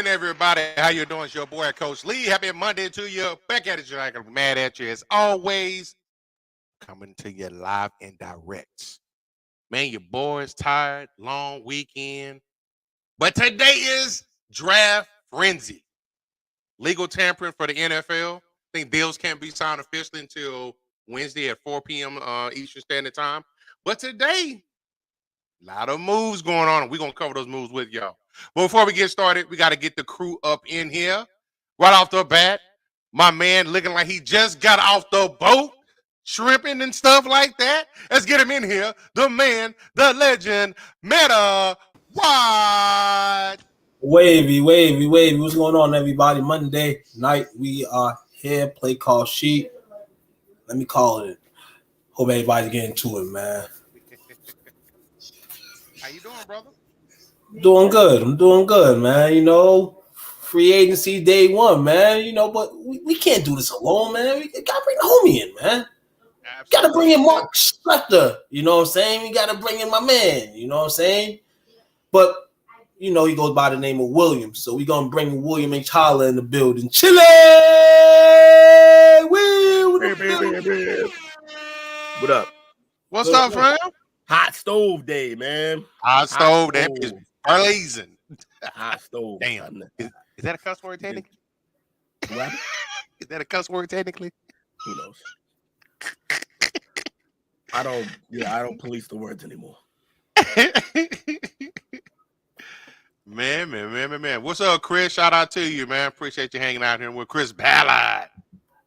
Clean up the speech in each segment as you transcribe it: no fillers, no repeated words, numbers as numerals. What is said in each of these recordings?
everybody. How you doing? It's your boy, Coach Lee. Happy Monday to you. Back at it, like I'm mad at you as always. Coming to you live and direct. Man, your boy's tired. Long weekend. But today is draft frenzy. Legal tampering for the NFL. I think deals can't be signed officially until Wednesday at 4 p.m. Eastern Standard Time. But today, a lot of moves going on, and we're going to cover those moves with y'all. But before we get started, we got to get the crew up in here. Right off the bat, my man looking like he just got off the boat, shrimping and stuff like that. Let's get him in here. The man, the legend, Meta White. Wavy. What's going on, everybody? Monday night, we are here. Play call sheet. Let me call it. Hope everybody's getting to it, man. How you doing, brother? I'm doing good, man. You know, free agency day one, man. You know, but we can't do this alone, man. We gotta bring the homie in, man. Absolutely. Gotta bring in Mark Schlechter. You know what I'm saying? We gotta bring in my man. You know what I'm saying? But you know, he goes by the name of William. So we're going to bring William H. Holla in the building. Chile! What up? What's up, fam? Hot stove day, man. Hot stove. That is blazing. Hot stove. Damn. Is that a cuss word technically? What? Is that a cuss word technically? Who knows? I don't police the words anymore. Man. What's up, Chris? Shout out to you, man. Appreciate you hanging out here with Chris Ballard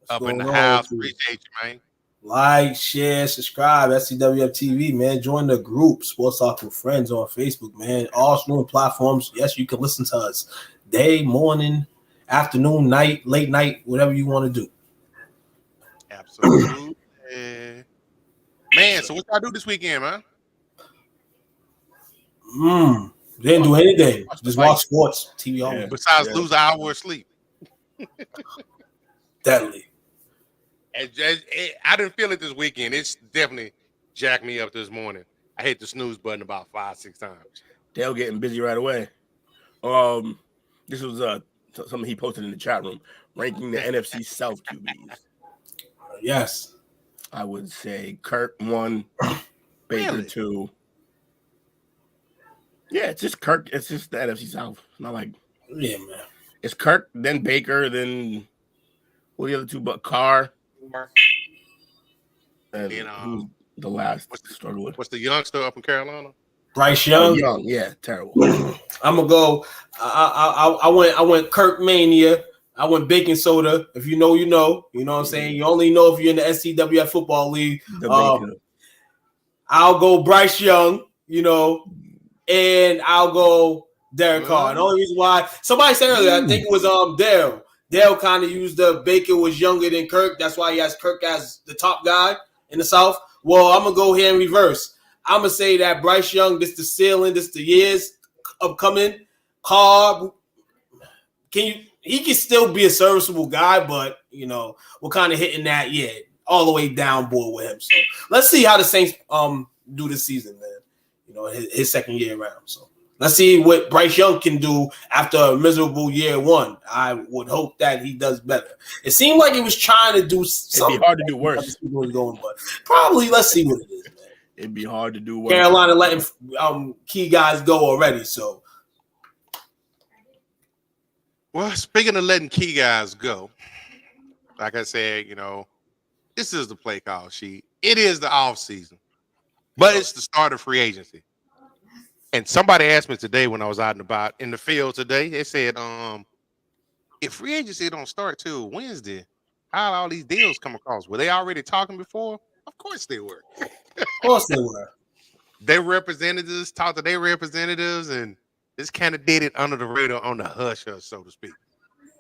up in the house. Appreciate you, man. Like, share, subscribe, STWF TV, man. Join the group, Sports Talk with Friends on Facebook, man. All streaming platforms. Yes, you can listen to us day, morning, afternoon, night, late night, whatever you want to do. Absolutely. Man, so what y'all do this weekend, man? Didn't do anything. Just watch sports, TV only. Besides lose an hour of sleep. Deadly. I didn't feel it this weekend. It's definitely jacked me up this morning. I hit the snooze button about 5-6 times. Dale getting busy right away. This was something he posted in the chat room, ranking the NFC South QBs. Yes. I would say Kirk 1, Baker 2. Yeah, it's just Kirk. It's just the NFC South. It's not like man. It's Kirk, then Baker, then what the other two? But Carr, and who's the last struggler? What's the youngster up in Carolina? Bryce Young. Yeah, terrible. I'm gonna go. I went Kirk Mania. I went baking soda. If you know, you know. You know what I'm saying? You only know if you're in the STWF football league. I'll go Bryce Young. You know. And I'll go Derek Carr. The only reason why somebody said earlier, I think it was Dale. Dale kind of used the Baker was younger than Kirk. That's why he has Kirk as the top guy in the South. Well, I'm gonna go here in reverse. I'm gonna say that Bryce Young, this the ceiling, this the years upcoming. Carr, he can still be a serviceable guy, but you know, we're kind of hitting that all the way down board with him. So let's see how the Saints do this season, man. You know, his second year around. So let's see what Bryce Young can do after a miserable year one. I would hope that he does better. It seemed like he was trying to do something. It'd be hard to do worse. But probably let's see what it is, man. It'd be hard to do worse. Carolina letting key guys go already. So, well, speaking of letting key guys go, like I said, you know, this is the play call sheet. It is the off season. But it's the start of free agency. And somebody asked me today when I was out and about in the field today, they said, if free agency don't start till Wednesday, how all these deals come across? Were they already talking before? Of course they were. Of course they were. Their representatives talked to their representatives, and this kind of did it under the radar on the hush, so to speak.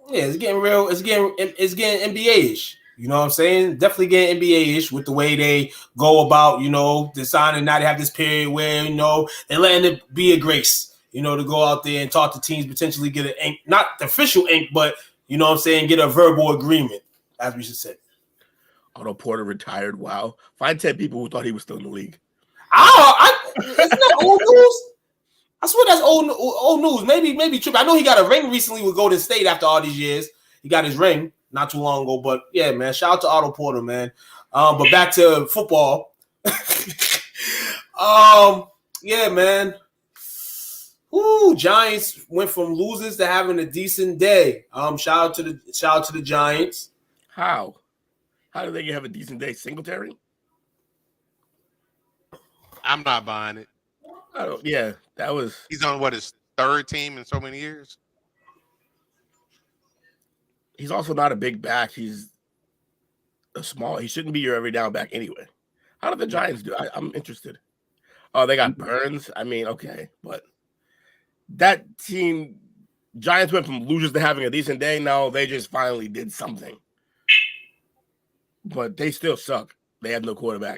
Yeah, it's getting real. It's getting NBA-ish. You know what I'm saying? Definitely getting NBA-ish with the way they go about, you know, deciding not to have this period where, you know, they're letting it be a grace, you know, to go out there and talk to teams, potentially get an ink, not the official ink, but, you know what I'm saying, get a verbal agreement, as we should say. Otto Porter retired. Wow. Find 10 people who thought he was still in the league. Isn't that old news? I swear that's old news. Maybe true. I know he got a ring recently with Golden State after all these years. He got his ring not too long ago. But yeah, man, shout out to Otto Porter, man. But back to football. Yeah, man. Ooh, Giants went from losers to having a decent day. Shout out to the Giants. How did they have a decent day? Singletary? I'm not buying it. Yeah, that was. He's on his third team in so many years. He's also not a big back. He's a small. He shouldn't be your every down back anyway. How did the Giants do? I'm interested. Oh, they got Burns. I mean, okay, but that team, Giants went from losers to having a decent day. Now they just finally did something, but they still suck. They have no quarterback.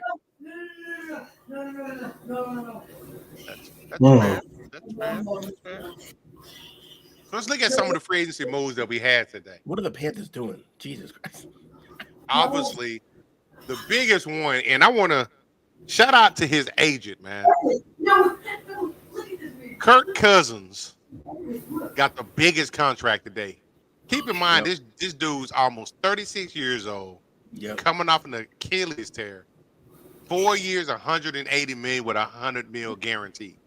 That's fair. So let's look at some of the free agency moves that we had today. What are the Panthers doing? Jesus Christ. Obviously, the biggest one, and I want to shout out to his agent, man. Kirk Cousins got the biggest contract today. Keep in mind, this dude's almost 36 years old, coming off an Achilles tear. 4 years, $180 million with $100 million guaranteed.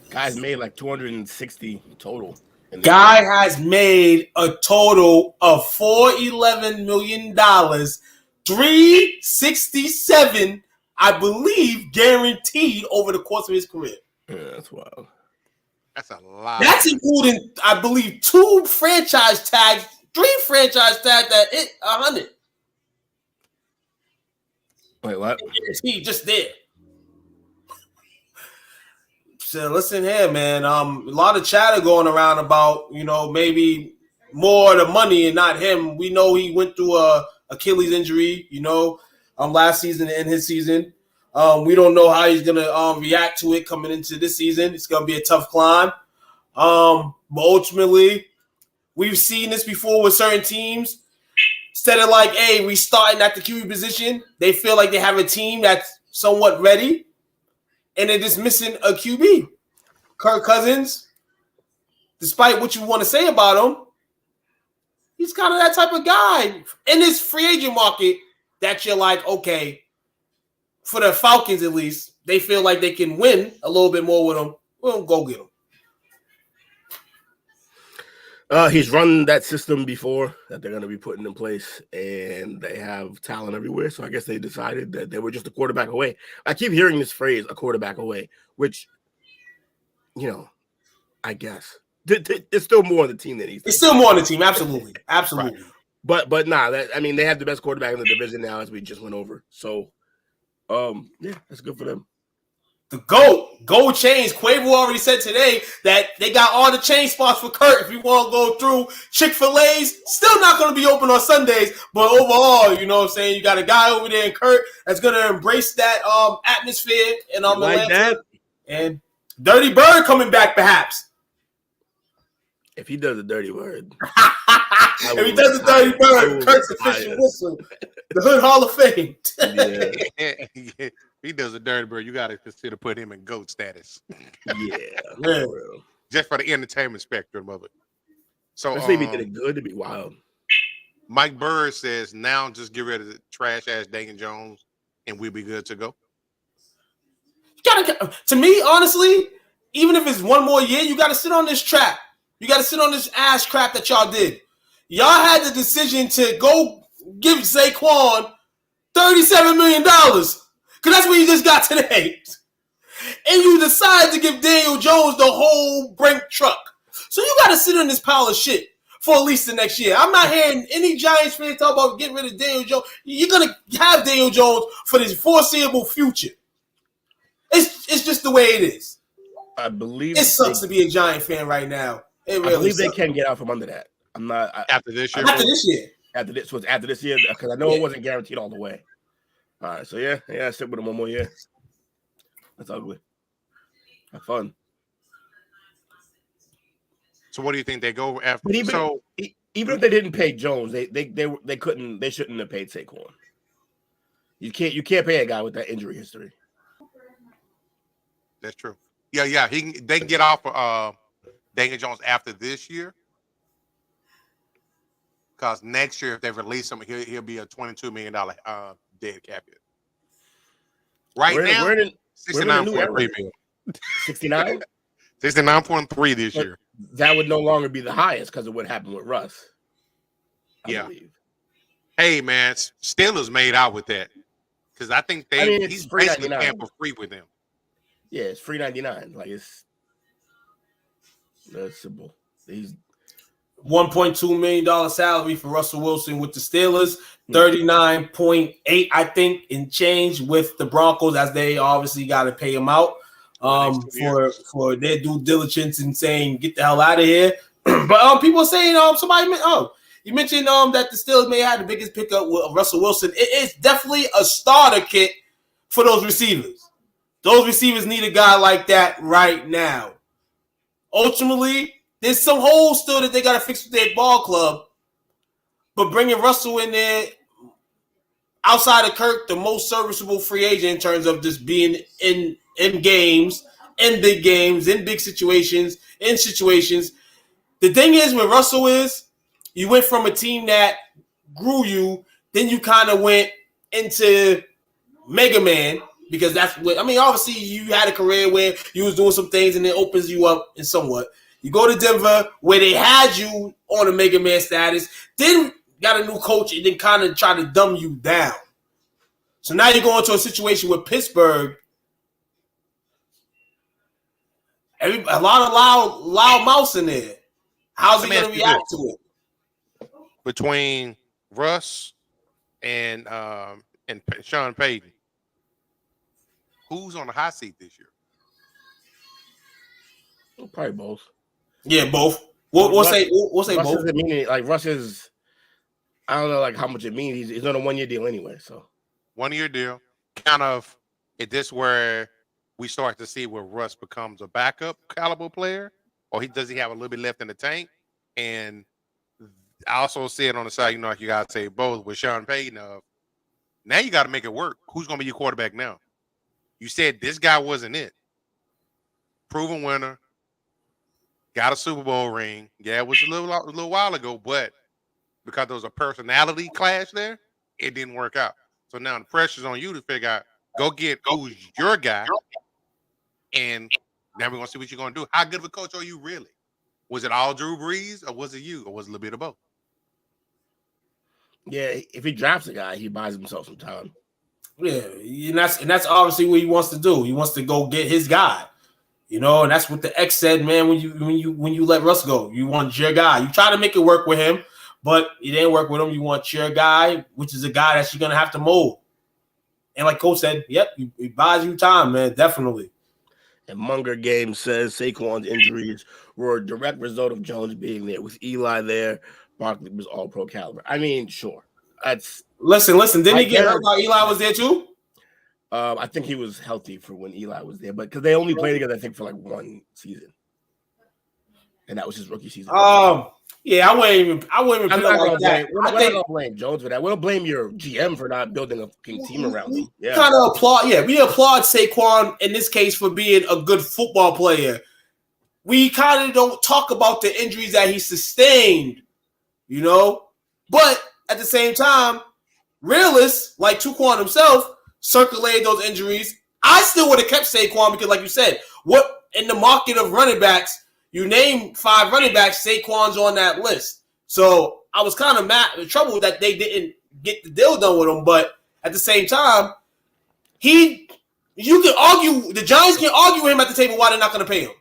Guy's made like 260 total. Guy has made a total of $411 million, 367, I believe, guaranteed over the course of his career. Yeah, that's wild. That's a lot. That's including, I believe, 2 franchise tags, 3 franchise tags that hit 100. Wait, what? He just there. So listen here, man. A lot of chatter going around about, maybe more of the money and not him. We know he went through a Achilles injury, last season and his season. We don't know how he's gonna react to it coming into this season. It's gonna be a tough climb. But ultimately, we've seen this before with certain teams. Instead of like, hey, restarting at the QB position, they feel like they have a team that's somewhat ready, and they're just missing a QB. Kirk Cousins, despite what you want to say about him, he's kind of that type of guy in this free agent market that you're like, okay, for the Falcons at least, they feel like they can win a little bit more with him. We'll go get him. He's run that system before that they're going to be putting in place, and they have talent everywhere. So I guess they decided that they were just a quarterback away. I keep hearing this phrase, a quarterback away, which, I guess. There's still more on the team than he's. It's still more on the team, absolutely. Absolutely. Right. But nah, they have the best quarterback in the division now, as we just went over. So, yeah, that's good for them. The gold chains. Quavo already said today that they got all the chain spots for Kurt. If you want to go through, Chick-fil-A's still not going to be open on Sundays, but overall, you know what I'm saying, you got a guy over there in Kurt that's going to embrace that atmosphere and like that. And Dirty Bird coming back, perhaps. If he does a dirty word, if he does a dirty bird, Kurt's official whistle, the Hood Hall of Fame. Yeah. He does a dirty bird. You got to consider put him in GOAT status. Yeah. Just for the entertainment spectrum of it. So let's see if he did it good to be wild. Mike Bird says now just get rid of the trash ass Daniel Jones and we'll be good to go. To me, honestly, even if it's one more year, you got to sit on this trap. You got to sit on this ass crap that y'all did. Y'all had the decision to go give Saquon $37 million. Because that's what you just got today. And you decided to give Daniel Jones the whole Brink truck. So you got to sit on this pile of shit for at least the next year. I'm not hearing any Giants fans talk about getting rid of Daniel Jones. You're going to have Daniel Jones for this foreseeable future. It's just the way it is. I believe it sucks to be a Giant fan right now. It really I believe sucks. they can get out from under that. I'm not after this year. After this year. After this year, because I know it wasn't guaranteed all the way. All right, so yeah, stick with him one more year. That's ugly. Have fun. So what do you think they go after? But even if they didn't pay Jones, they shouldn't have paid Saquon. You can't pay a guy with that injury history. That's true. Yeah. They can get off Daniel Jones after this year. Because next year, if they release him, he'll be a $22 million dead cap hit. Right now, we're in a new 69.3 era. million. 69? 69.3 this But year. that would no longer be the highest because of what happened with Russ. I believe. Hey, man, Steelers made out with that. Because I think he's basically paying for free with them. Yeah, it's free 99. Like, that's simple. He's $1.2 million salary for Russell Wilson with the Steelers, 39.8, I think, in change with the Broncos, as they obviously got to pay him out for their due diligence in saying get the hell out of here. But people are saying you mentioned that the Steelers may have the biggest pickup with Russell Wilson. It is definitely a starter kit for those receivers. Those receivers need a guy like that right now. Ultimately, there's some holes still that they got to fix with their ball club. But bringing Russell in there, outside of Kirk, the most serviceable free agent in terms of just being in games, in big games, in big situations, in situations. The thing is with Russell is you went from a team that grew you, then you kind of went into Mega Man, because that's what, obviously you had a career where you was doing some things and it opens you up in somewhat. You go to Denver where they had you on a Mega Man status, then got a new coach and then kind of try to dumb you down. So now you're going to a situation with Pittsburgh. A lot of loud mouths in there. How's he going to react to it? Between Russ and Sean Payton, who's on the hot seat this year? Probably both. Yeah, both. We'll say Russ both. Like Russ is, I don't know like how much it means. He's on a 1-year deal anyway. So 1-year deal. Kind of, is this where we start to see where Russ becomes a backup caliber player, or does he have a little bit left in the tank? And I also see it on the side, like you gotta say both with Sean Payton. Now you got to make it work. Who's gonna be your quarterback now? You said this guy wasn't it. Proven winner. Got a Super Bowl ring. Yeah, it was a little while ago, but because there was a personality clash there, it didn't work out. So now the pressure's on you to figure out, go get who's your guy, and now we're going to see what you're going to do. How good of a coach are you really? Was it all Drew Brees, or was it you, or was it a little bit of both? Yeah, if he drafts a guy, he buys himself some time. Yeah, and that's obviously what he wants to do. He wants to go get his guy. And that's what the X said, man. When you let Russ go, you want your guy. You try to make it work with him, but it didn't work with him. You want your guy, which is a guy that you're gonna have to mold. And like Coach said, yep, he buys you time, man, definitely. And Munger Game says Saquon's injuries were a direct result of Jones being there. With Eli there, Barkley was all pro caliber. Sure. Listen. Didn't he get hurt while Eli was there too? I think he was healthy for when Eli was there, but because they only played together, I think, for like one season, and that was his rookie season. Yeah, I wouldn't even put it like that. We're not gonna blame Jones for that. We'll blame your GM for not building a team around him. Yeah, kind of applaud. Yeah, we applaud Saquon in this case for being a good football player. We kind of don't talk about the injuries that he sustained, But at the same time, realists like Tuquan himself circulated those injuries. I still would have kept Saquon because, like you said, what in the market of running backs, you name 5 running backs, Saquon's on that list. So I was kind of mad in trouble that they didn't get the deal done with him. But at the same time, you can argue, the Giants can argue him at the table why they're not going to pay him.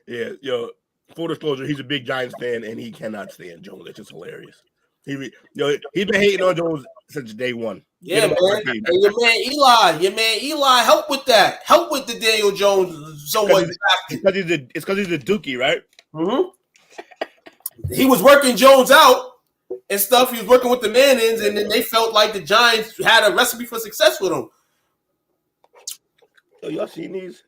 Yeah, full disclosure, he's a big Giants fan and he cannot stand Jones. It's just hilarious. He's been hating on Jones since day one. Yeah, man. And your man Eli, help with that. Help with the Daniel Jones. It's because he's a dookie, right? Mm-hmm. He was working Jones out and stuff. He was working with the Mannings, and then they felt like the Giants had a recipe for success with him. Oh, y'all seen these?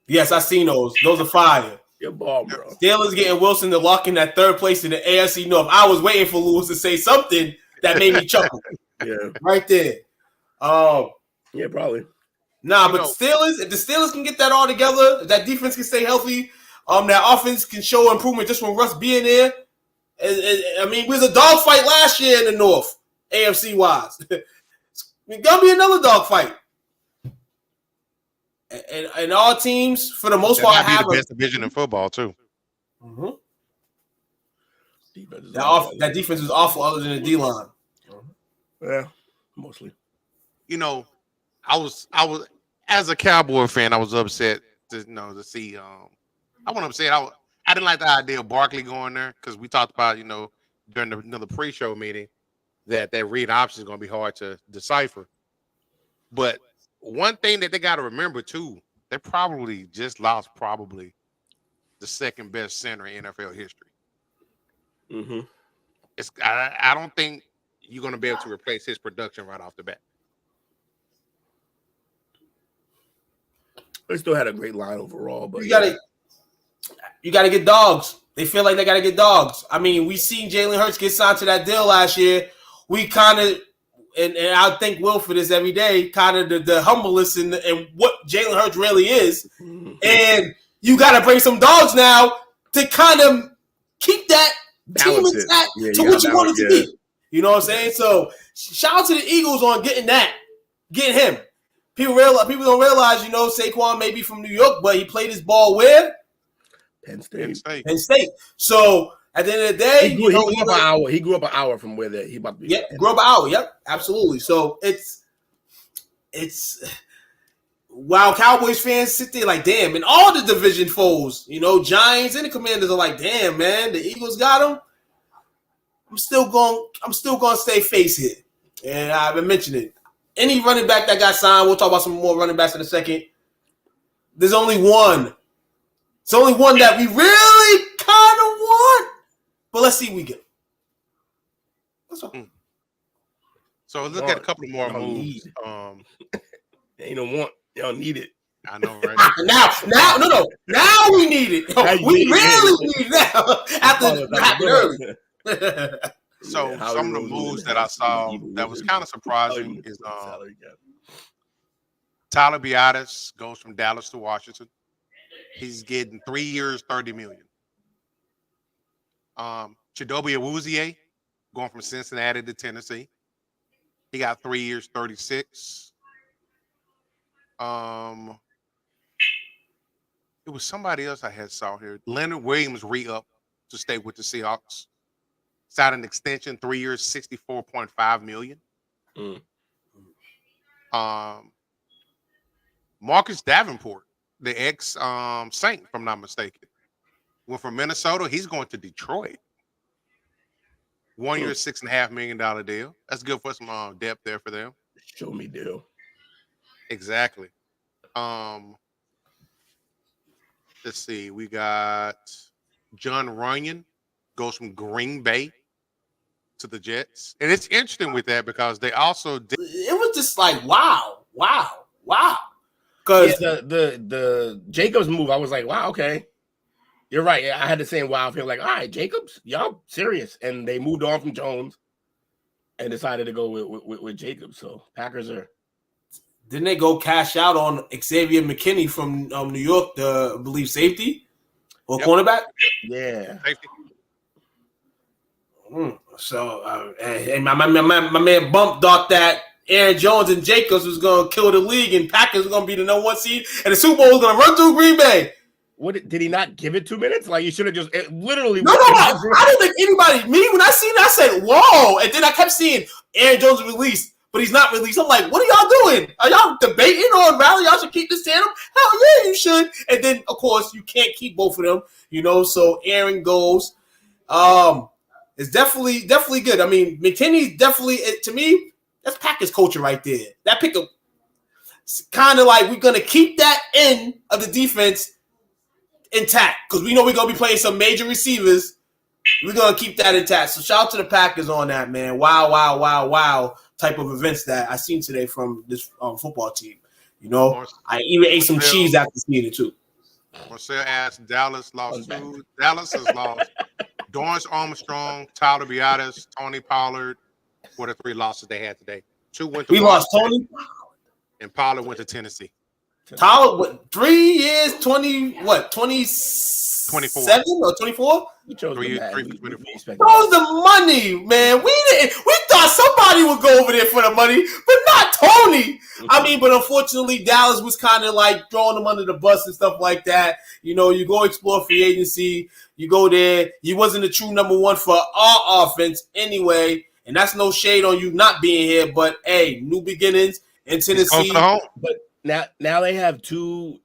Yes, I seen those. Those are fire. Your ball, bro. Steelers getting Wilson to lock in that 3rd place in the AFC North. I was waiting for Lewis to say something that made me chuckle. Yeah, right there. Yeah, probably. Nah, but Steelers, if the Steelers can get that all together, if that defense can stay healthy, that offense can show improvement just from Russ being there. I mean, we was a dogfight last year in the North, AFC wise. It's gonna be another dogfight. And all teams, for the most part, have the best division in football too. Mm-hmm. That defense is awful, other than the D line. Yeah, mostly. I was as a Cowboy fan, I was upset to see. I wasn't upset. I didn't like the idea of Barkley going there because we talked about during the pre-show meeting that read option is going to be hard to decipher. But one thing that they got to remember too, they probably just lost the second best center in NFL history. Mm-hmm. I don't think you're going to be able to replace his production right off the bat. They still had a great line overall, but you gotta get dogs. They feel like they gotta get dogs. I mean, we seen Jalen Hurts get signed to that deal last year. We kind of, and I thank Will for this every day, kind of the humbleness and what Jalen Hurts really is. And you gotta bring some dogs now to kind of keep that team intact to what you want it to be. You know what I'm saying? So shout out to the Eagles on getting him. People don't realize, Saquon may be from New York, but he played his ball where? Penn State. So at the end of the day, he grew up an hour from where he about to be. Yeah, grew up an hour. Yep, absolutely. So it's while Cowboys fans sit there like, damn, and all the division foes, Giants and the Commanders are like, damn, man, the Eagles got him. I'm still going to stay face here, and I've been mentioning it. Any running back that got signed, we'll talk about some more running backs in a second. There's only one. It's only one that we really kind of want. But let's see if we get. So look at a couple of more moves. Ain't no want. Y'all need it. I know, right? No. Now we need it. We really need it now. After it happened early. So some of the moves that I saw that was kind of surprising is Tyler Biadasz goes from Dallas to Washington. He's getting 3 years, $30 million. Chidobe Awuzie going from Cincinnati to Tennessee. He got 3 years, 36. It was somebody else I had saw here. Leonard Williams re-up to stay with the Seahawks. Signed an extension, 3 years, $64.5 million. Marcus Davenport, the ex-Saint, if I'm not mistaken, went from Minnesota. He's going to Detroit. 1 year, $6.5 million deal. That's good for some depth there for them. Show me deal. Exactly. Let's see. We got John Runyon goes from Green Bay to the Jets. And it's interesting with that because they also did. It was just like, wow. Because the Jacobs move, I was like, wow, okay. You're right. I had the same wow feel like, all right, Jacobs, y'all serious. And they moved on from Jones and decided to go with Jacobs. So Packers are. Didn't they go cash out on Xavier McKinney from New York, I believe, safety or cornerback? Yeah. Safety. So, and my man Bump thought that Aaron Jones and Jacobs was going to kill the league and Packers were going to be the number 1 seed and the Super Bowl was going to run through Green Bay. What did he not give it 2 minutes? Like, you should have just literally. No. I don't think anybody. When I seen it, I said, whoa. And then I kept seeing Aaron Jones released, but he's not released. I'm like, what are y'all doing? Are y'all debating on rally? Y'all should keep this tandem? Hell yeah, you should. And then, of course, you can't keep both of them, so Aaron goes. It's definitely good. I mean, McKinney's definitely, to me, that's Packers culture right there. That pickup, kind of like we're going to keep that end of the defense intact because we know we're going to be playing some major receivers. We're going to keep that intact. So shout out to the Packers on that, man. Wow type of events that I seen today from this football team. I even ate some cheese after seeing it too. Marcel asked, Dallas lost two. Dallas has lost Dorrance Armstrong, Tyler Biadasz, Tony Pollard were the 3 losses they had today. 2 went to We lost Tony? And Pollard went to Tennessee. Tyler, what, 3 years, 27 or 24? We chose Three- the man. three- We 24. expected Those the money, man. We thought somebody would go over there for the money, but not Tony. I mean, but unfortunately, Dallas was kind of like throwing them under the bus and stuff like that. You know, you go explore free agency, you go there. You wasn't a true number one for our offense anyway, and that's no shade on you not being here. But hey, new beginnings in He's close Tennessee. to home. But now they have two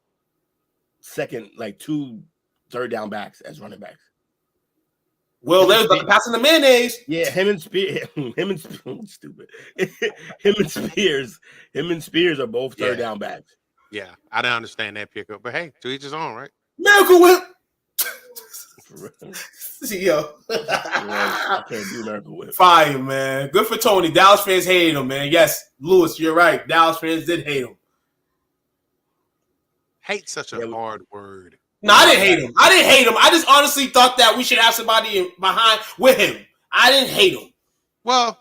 third down backs as running backs. Well, they're passing the mayonnaise. Yeah, him and Spears are both third down backs. Yeah, I didn't understand that pickup, but hey, to each his own, right? Miracle Whip. Yo. I can't do Miracle Whip. Fire, man. Good for Tony. Dallas fans hated him, man. Yes, Lewis, you're right. Dallas fans did hate him. Hate such a hard word. No, I didn't hate him. I just honestly thought that we should have somebody behind with him. I didn't hate him. Well,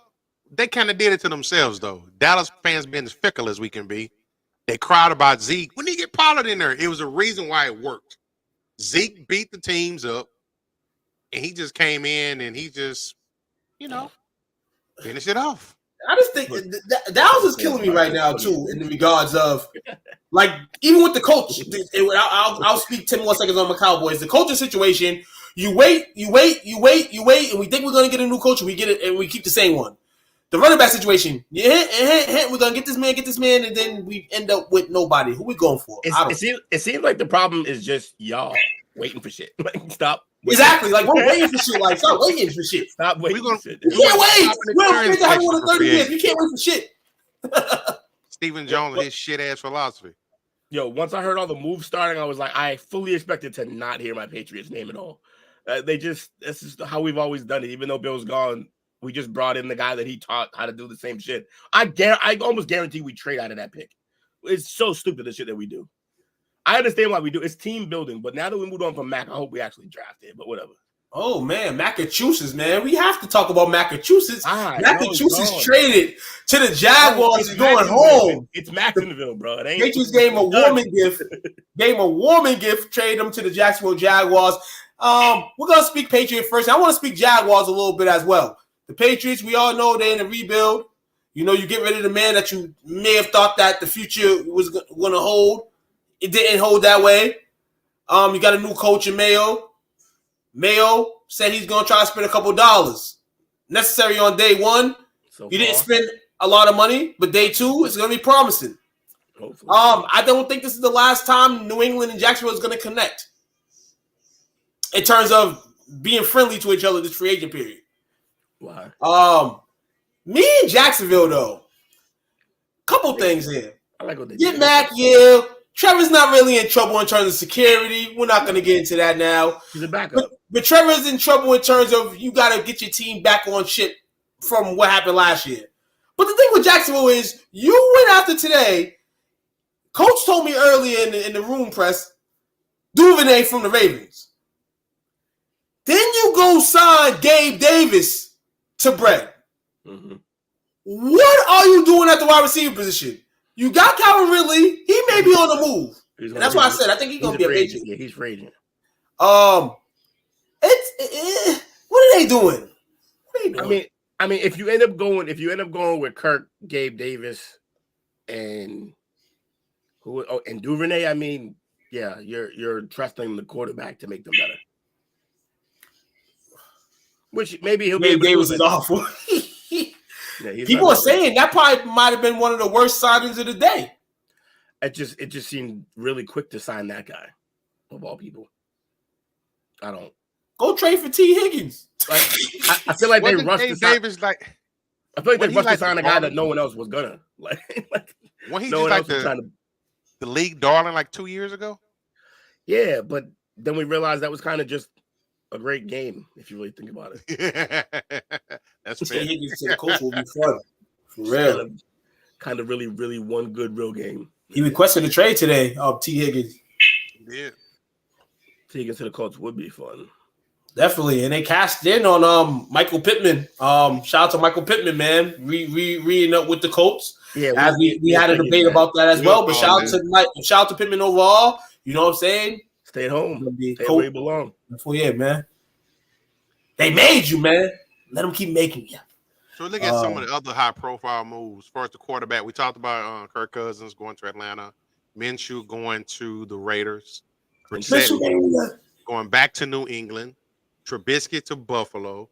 they kind of did it to themselves, though. Dallas fans being as fickle as we can be. They cried about Zeke. When they get Pollard in there, it was a reason why it worked. Zeke beat the teams up, and he just came in and he just, finished it off. I just think Dallas is killing me right now, too, in the regards of, like, even with the coach. I'll speak 10 more seconds on my Cowboys. The coaching situation, you wait, and we think we're going to get a new coach, and we get it, and we keep the same one. The running back situation, we're going to get this man, and then we end up with nobody. Who we going for? It seems like the problem is just y'all waiting for shit. Like, stop. Exactly. Like, we're waiting for shit. Like, stop waiting for shit. Stop waiting for shit. You can't wait. We don't figure out what 30 years. You can't wait for shit. Stephen Jones, his shit-ass philosophy. Yo, once I heard all the moves starting, I was like, I fully expected to not hear my Patriots name at all. This is how we've always done it. Even though Bill's gone, we just brought in the guy that he taught how to do the same shit. I almost guarantee we trade out of that pick. It's so stupid, the shit that we do. I understand why we do. It's team building, but now that we moved on from Mac, I hope we actually draft it, but whatever. Oh, man, Massachusetts, man. We have to talk about Massachusetts. Massachusetts no, traded to the Jaguars going home. It's Jacksonville, bro. It ain't Patriots gave him a warming gift. Trade them to the Jacksonville Jaguars. We're going to speak Patriot first. I want to speak Jaguars a little bit as well. The Patriots, we all know they're in a rebuild. You know, you get rid of the man that you may have thought that the future was going to hold. It didn't hold that way. You got a new coach in Mayo. Mayo said he's going to try to spend a couple dollars necessary on day one. He didn't spend a lot of money, but day two, it's going to be promising. Hopefully. I don't think this is the last time New England and Jacksonville is going to connect in terms of being friendly to each other this free agent period. Why? Me and Jacksonville, though, couple things here. I like what they get Mac, yeah. Trevor's not really in trouble in terms of security. We're not going to get into that now. He's a backup. But Trevor's in trouble in terms of you got to get your team back on shit from what happened last year. But the thing with Jacksonville is you went after today. Coach told me earlier in the room press, Duvernay from the Ravens. Then you go sign Gabe Davis to Brett. Mm-hmm. What are you doing at the wide receiver position? You got Calvin Ridley. He may be on the move. And that's why I said I think he's going to be a Patriot. Yeah, he's free agent. What are they doing? I mean, if you end up going with Kirk, Gabe Davis, and Duvernay, I mean, yeah, you're trusting the quarterback to make them better. Which maybe he'll be able to do. Davis is awful. Yeah, people are saying that probably might have been one of the worst signings of the day. It just seemed really quick to sign that guy, of all people. I don't go trade for T. Higgins. Like, I feel like they rushed to sign. Davis like. I feel like they rushed to sign a guy that no one else was gonna like. When he just like the league darling like 2 years ago. Yeah, but then we realized that was kind of just a great game if you really think about it. That's fair. Higgins to the coach will be fun. For real. Kind of really, really one good real game. He requested a trade today of T. Higgins. Yeah. T. Higgins to the Colts would be fun. Definitely. And they cashed in on Michael Pittman. Shout out to Michael Pittman, man. Reading up with the Colts. Yeah, As we had a debate about that as well. But shout out to Pittman overall. You know what I'm saying? Stay at home. Stay cool. where you belong. Yeah, man. They made you, man. Let them keep making you. So look at some of the other high-profile moves. First, the quarterback. We talked about Kirk Cousins going to Atlanta, Minshew going to the Raiders, going back to New England, Trubisky to Buffalo,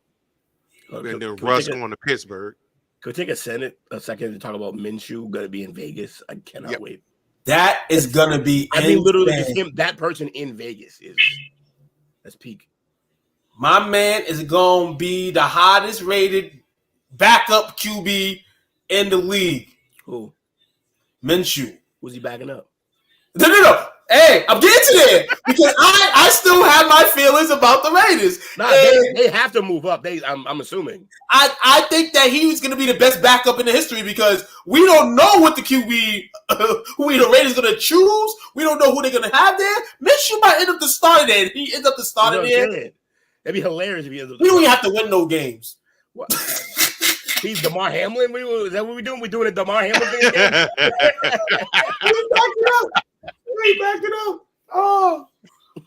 and then Russ going to Pittsburgh. Could we take a second to talk about Minshew going to be in Vegas? I cannot wait. That is going to be. I mean, literally, just him. That person in Vegas that's peak. My man is going to be the hottest rated backup QB in the league. Who? Minshew. Was he backing up? No. Hey, I'm getting to there because I still have my feelings about the Raiders. Nah, they have to move up. I'm assuming. I think that he was going to be the best backup in the history because we don't know what the QB, who the Raiders going to choose. We don't know who they're going to have there. Minshew might end up the starter there. He ends up the starter there. That'd be hilarious if he ends up. We don't even have to win no games. What? He's DeMar Hamlin. Is that what we're doing? We're doing a DeMar Hamlin thing again? We back it up. Oh.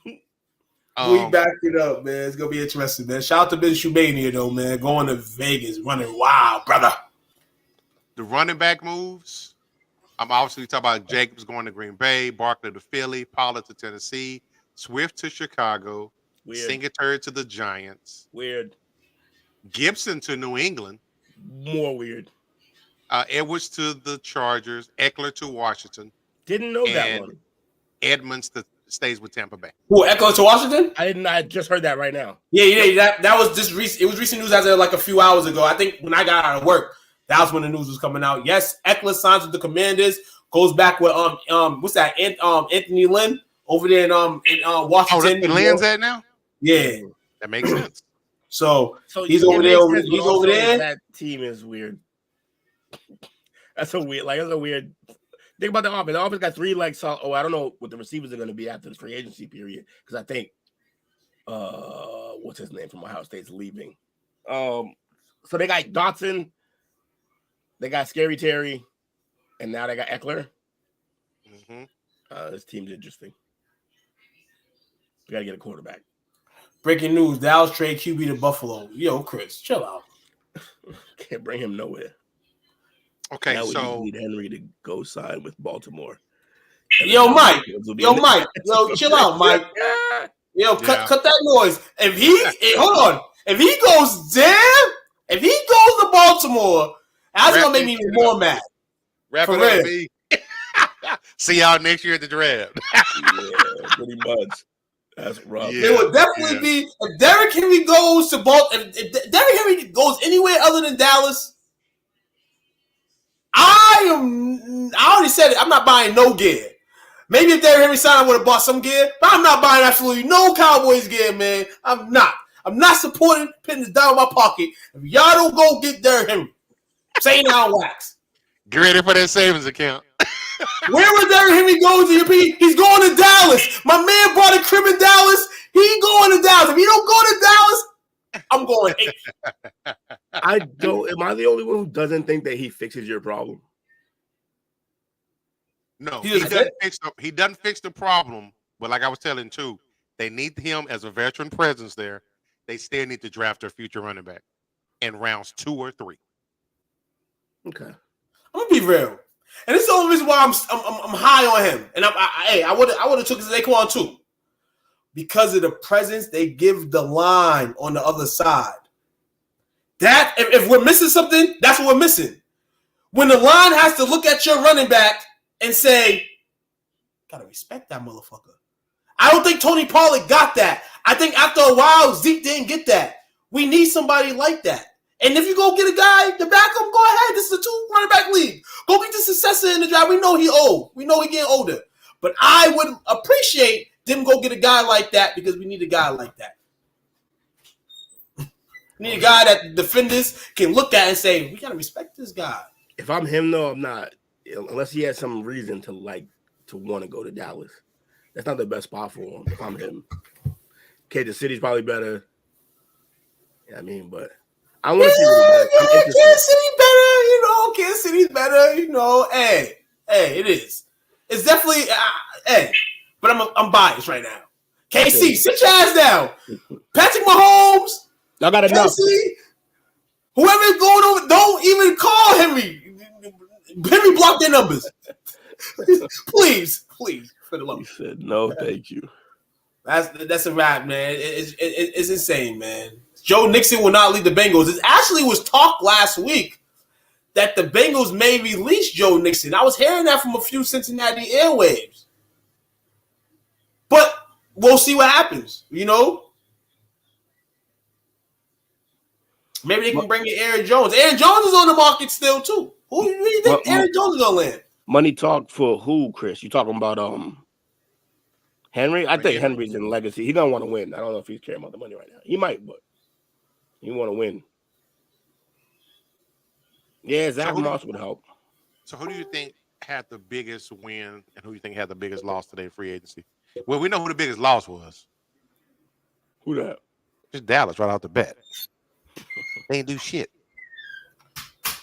We backed it up, man. It's going to be interesting, man. Shout out to Minshew Mania, though, man. Going to Vegas, running wild, brother. The running back moves. I'm obviously talking about Jacobs going to Green Bay, Barkley to Philly, Pollard to Tennessee, Swift to Chicago, Singletary to the Giants. Weird. Gibson to New England. More weird. Edwards to the Chargers, Eckler to Washington. Didn't know that one. Edmonds stays with Tampa Bay. Who, Eckler to Washington? I didn't. I just heard that right now. Yeah. That was just recent. It was recent news as of like a few hours ago. I think when I got out of work, that was when the news was coming out. Yes, Eckler signs with the Commanders. Goes back with what's that? Anthony Lynn over there in Washington. Oh, Lynn's at now. Yeah, that makes sense. So he's over there. He's over there. That team is weird. That's a weird. Think about the offense. The offense got three legs. I don't know what the receivers are going to be after the free agency period because I think what's his name from Ohio State's leaving. So they got Dotson, they got Scary Terry, and now they got Eckler. This team's interesting. We got to get a quarterback. Breaking news: Dallas trade QB to Buffalo. Yo, Chris, chill out. Can't bring him nowhere. Okay, now so we need Henry to go sign with Baltimore. Yo, Mike. Yo, chill out, Mike. Yo, cut that noise. If he hold on, if he goes to Baltimore, that's gonna make me even more mad. Wrap it up, B. See y'all next year at the draft. Yeah, pretty much. That's rough. Yeah, it would definitely be if Derrick Henry goes to Baltimore. If Derrick Henry goes anywhere other than Dallas. I already said it. I'm not buying no gear. Maybe if Derrick Henry signed, I would have bought some gear, but I'm not buying absolutely no Cowboys gear, man. I'm not supporting putting this down in my pocket. If y'all don't go get Derrick Henry, say now wax. Get ready for that savings account. Where would Derrick Henry go to your P? He's going to Dallas. My man bought a crib in Dallas. He going to Dallas. If he don't go to Dallas, I'm going 8. I don't. Am I the only one who doesn't think that he fixes your problem? No, he doesn't fix the problem. But like I was telling too, they need him as a veteran presence there. They still need to draft their future running back in rounds 2 or 3. Okay, I'm gonna be real, and this is the only reason why I'm high on him. And I would have took Saquon too. Because of the presence they give the line on the other side. That if we're missing something, that's what we're missing. When the line has to look at your running back and say, gotta respect that motherfucker. I don't think Tony Pollard got that. I think after a while, Zeke didn't get that. We need somebody like that. And if you go get a guy to back him, go ahead. This is a 2 running back league. Go get the successor in the draft. We know he old. We know he getting older. But I would appreciate them go get a guy like that because we need a guy like that. We need a guy that defenders can look at and say, we got to respect this guy. If I'm him, though, I'm not. Unless he has some reason to want to go to Dallas. That's not the best spot for him if I'm him. Okay, the city's probably better. Yeah, I mean, but I want to see. Kansas City better, Kansas City's better. Hey, it is. It's definitely hey, but I'm biased right now. KC, sit your ass down. Patrick Mahomes, y'all got enough. KC, whoever's going over, don't even call Henry. Henry block their numbers. please, for the love. He said no, thank you. That's a wrap, man. It's insane, man. Joe Nixon will not lead the Bengals. It actually was talk last week that the Bengals may release Joe Nixon. I was hearing that from a few Cincinnati airwaves. But we'll see what happens, Maybe they can bring in Aaron Jones. Aaron Jones is on the market still, too. Who do you think Aaron Jones is going to land? Money talk for who, Chris? You talking about Henry? I think Henry's in legacy. He don't want to win. I don't know if he's caring about the money right now. He might, but he want to win. Yeah, Zach Moss would help. So who do you think had the biggest win and who do you think had the biggest loss today in free agency? Well, we know who the biggest loss was. Who that? Just Dallas right out the bat. They ain't do shit.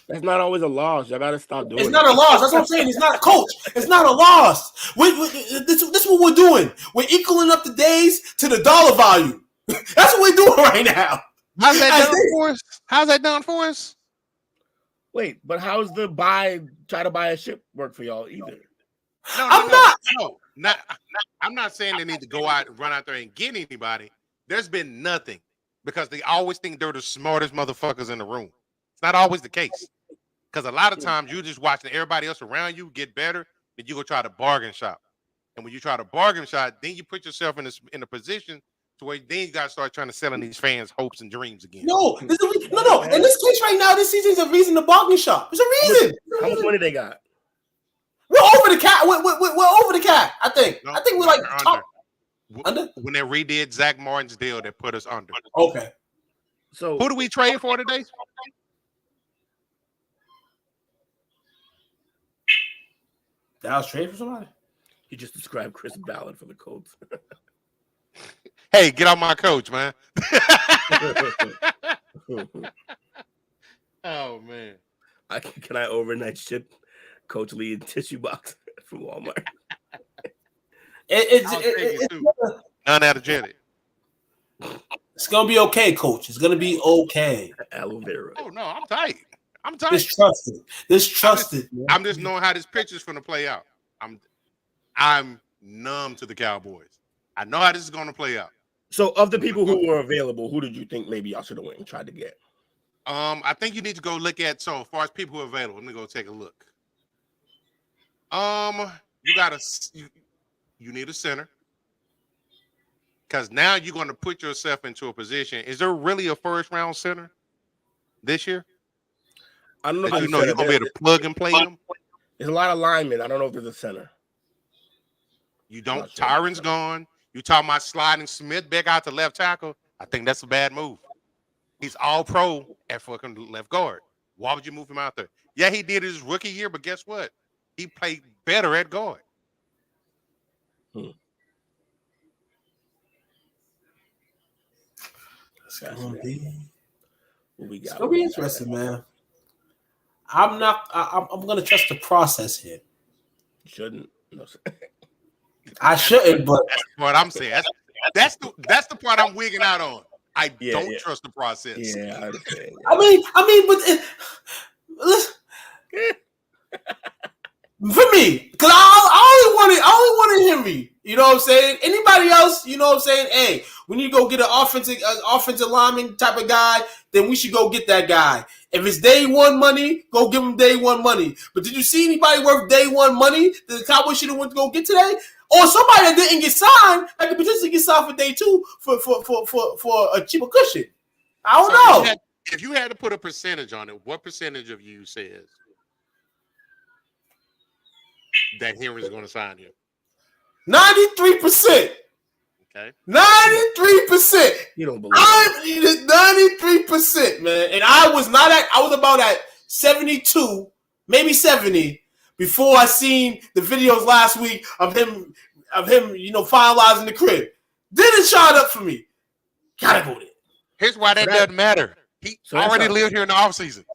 That's not always a loss. Y'all gotta stop doing it. It's not a loss. That's what I'm saying. It's not, coach. It's not a loss. This is what we're doing. We're equaling up the days to the dollar value. That's what we're doing right now. How's that done for us? How's that done for us? Wait, but how's the try to buy a ship work for y'all either? I'm not saying they need to go out and run out there and get anybody. There's been nothing because they always think they're the smartest motherfuckers in the room. It's not always the case because a lot of times you're just watching everybody else around you get better, then you go try to bargain shop. And when you try to bargain shop, then you put yourself in a position to where then you got to start trying to sell in these fans' hopes and dreams again. No. In this case right now, this season's a reason to bargain shop. It's a reason. How much money they got? We're over the cap. We're over the cap. I think we're like under. When they redid Zach Martin's deal, they put us under. Okay. So who do we trade for today? Dallas trade for somebody? You just described Chris Ballard for the Colts. Hey, get out my coach, man. Oh man. Can I overnight ship Coach Lee in tissue box from Walmart? It's non-allergenic. It's gonna be okay, Coach. It's gonna be okay. Aloe vera. Oh no, I'm tight. Distrusted. I'm just knowing how this picture's gonna play out. I'm numb to the Cowboys. I know how this is gonna play out. So, of the people who were available, who did you think maybe y'all should have went and tried to get? I think you need to go look at. So, as far as people who are available, let me go take a look. You need a center because now you're going to put yourself into a position. Is there really a first round center this year? I don't know. You're going to be able to plug and play them. There's a lot of linemen. I don't know if there's a center. You don't. Tyron's gone. You talking about sliding Smith back out to left tackle? I think that's a bad move. He's all pro at fucking left guard. Why would you move him out there? Yeah, he did his rookie year, but guess what? He played better at guard. It's gonna be It's interesting, man. I'm gonna trust the process here. You shouldn't. No, I shouldn't, but that's what I'm saying. That's the part I'm wigging out on. I don't trust the process. Yeah, I understand. I mean, but listen, for me, because I only wanted Henry. You know what I'm saying? Anybody else? You know what I'm saying? Hey, we need to go get an offensive lineman type of guy. Then we should go get that guy. If it's day one money, go give him day one money. But did you see anybody worth day one money that the Cowboys should have went to go get today? Or somebody that didn't get signed that could potentially get signed for day two for a cheaper cushion. I don't know. If you had to put a percentage on it, what percentage of you says that Henry's going to sign him? 93%. Okay. 93%. You don't believe it. 93%, man. And I was about at 72, maybe 70 before I seen the videos last week of him, finalizing the crib. Then it shot up for me. Gotta go there. Here's why that doesn't matter. He already lived here in the offseason.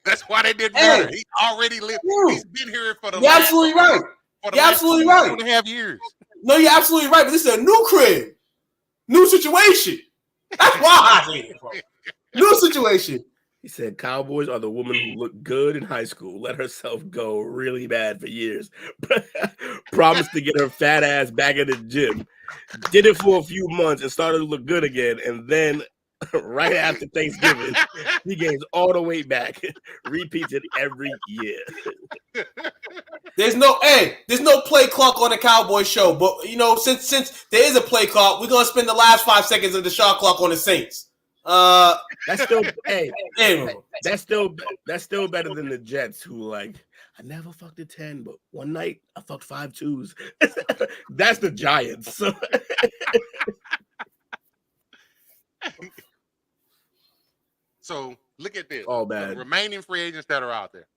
That's why they did better. He already lived. He's been here for the You're last, absolutely right. for the You're last absolutely 2.5 years. No, you're absolutely right. But this is a new crib, new situation. That's why I hate it, bro. New situation. He said, "Cowboys are the woman who looked good in high school, let herself go really bad for years, promised to get her fat ass back in the gym, did it for a few months and started to look good again, and then right after Thanksgiving, he gains all the weight back, repeats it every year." There's no play clock on the Cowboy show, but since there is a play clock, we're gonna spend the last 5 seconds of the shot clock on the Saints. That's still that's still better than the Jets, who like, I never fucked a 10, but one night I fucked 5 2s. That's the Giants. So. So look at this. All bad. The remaining free agents that are out there.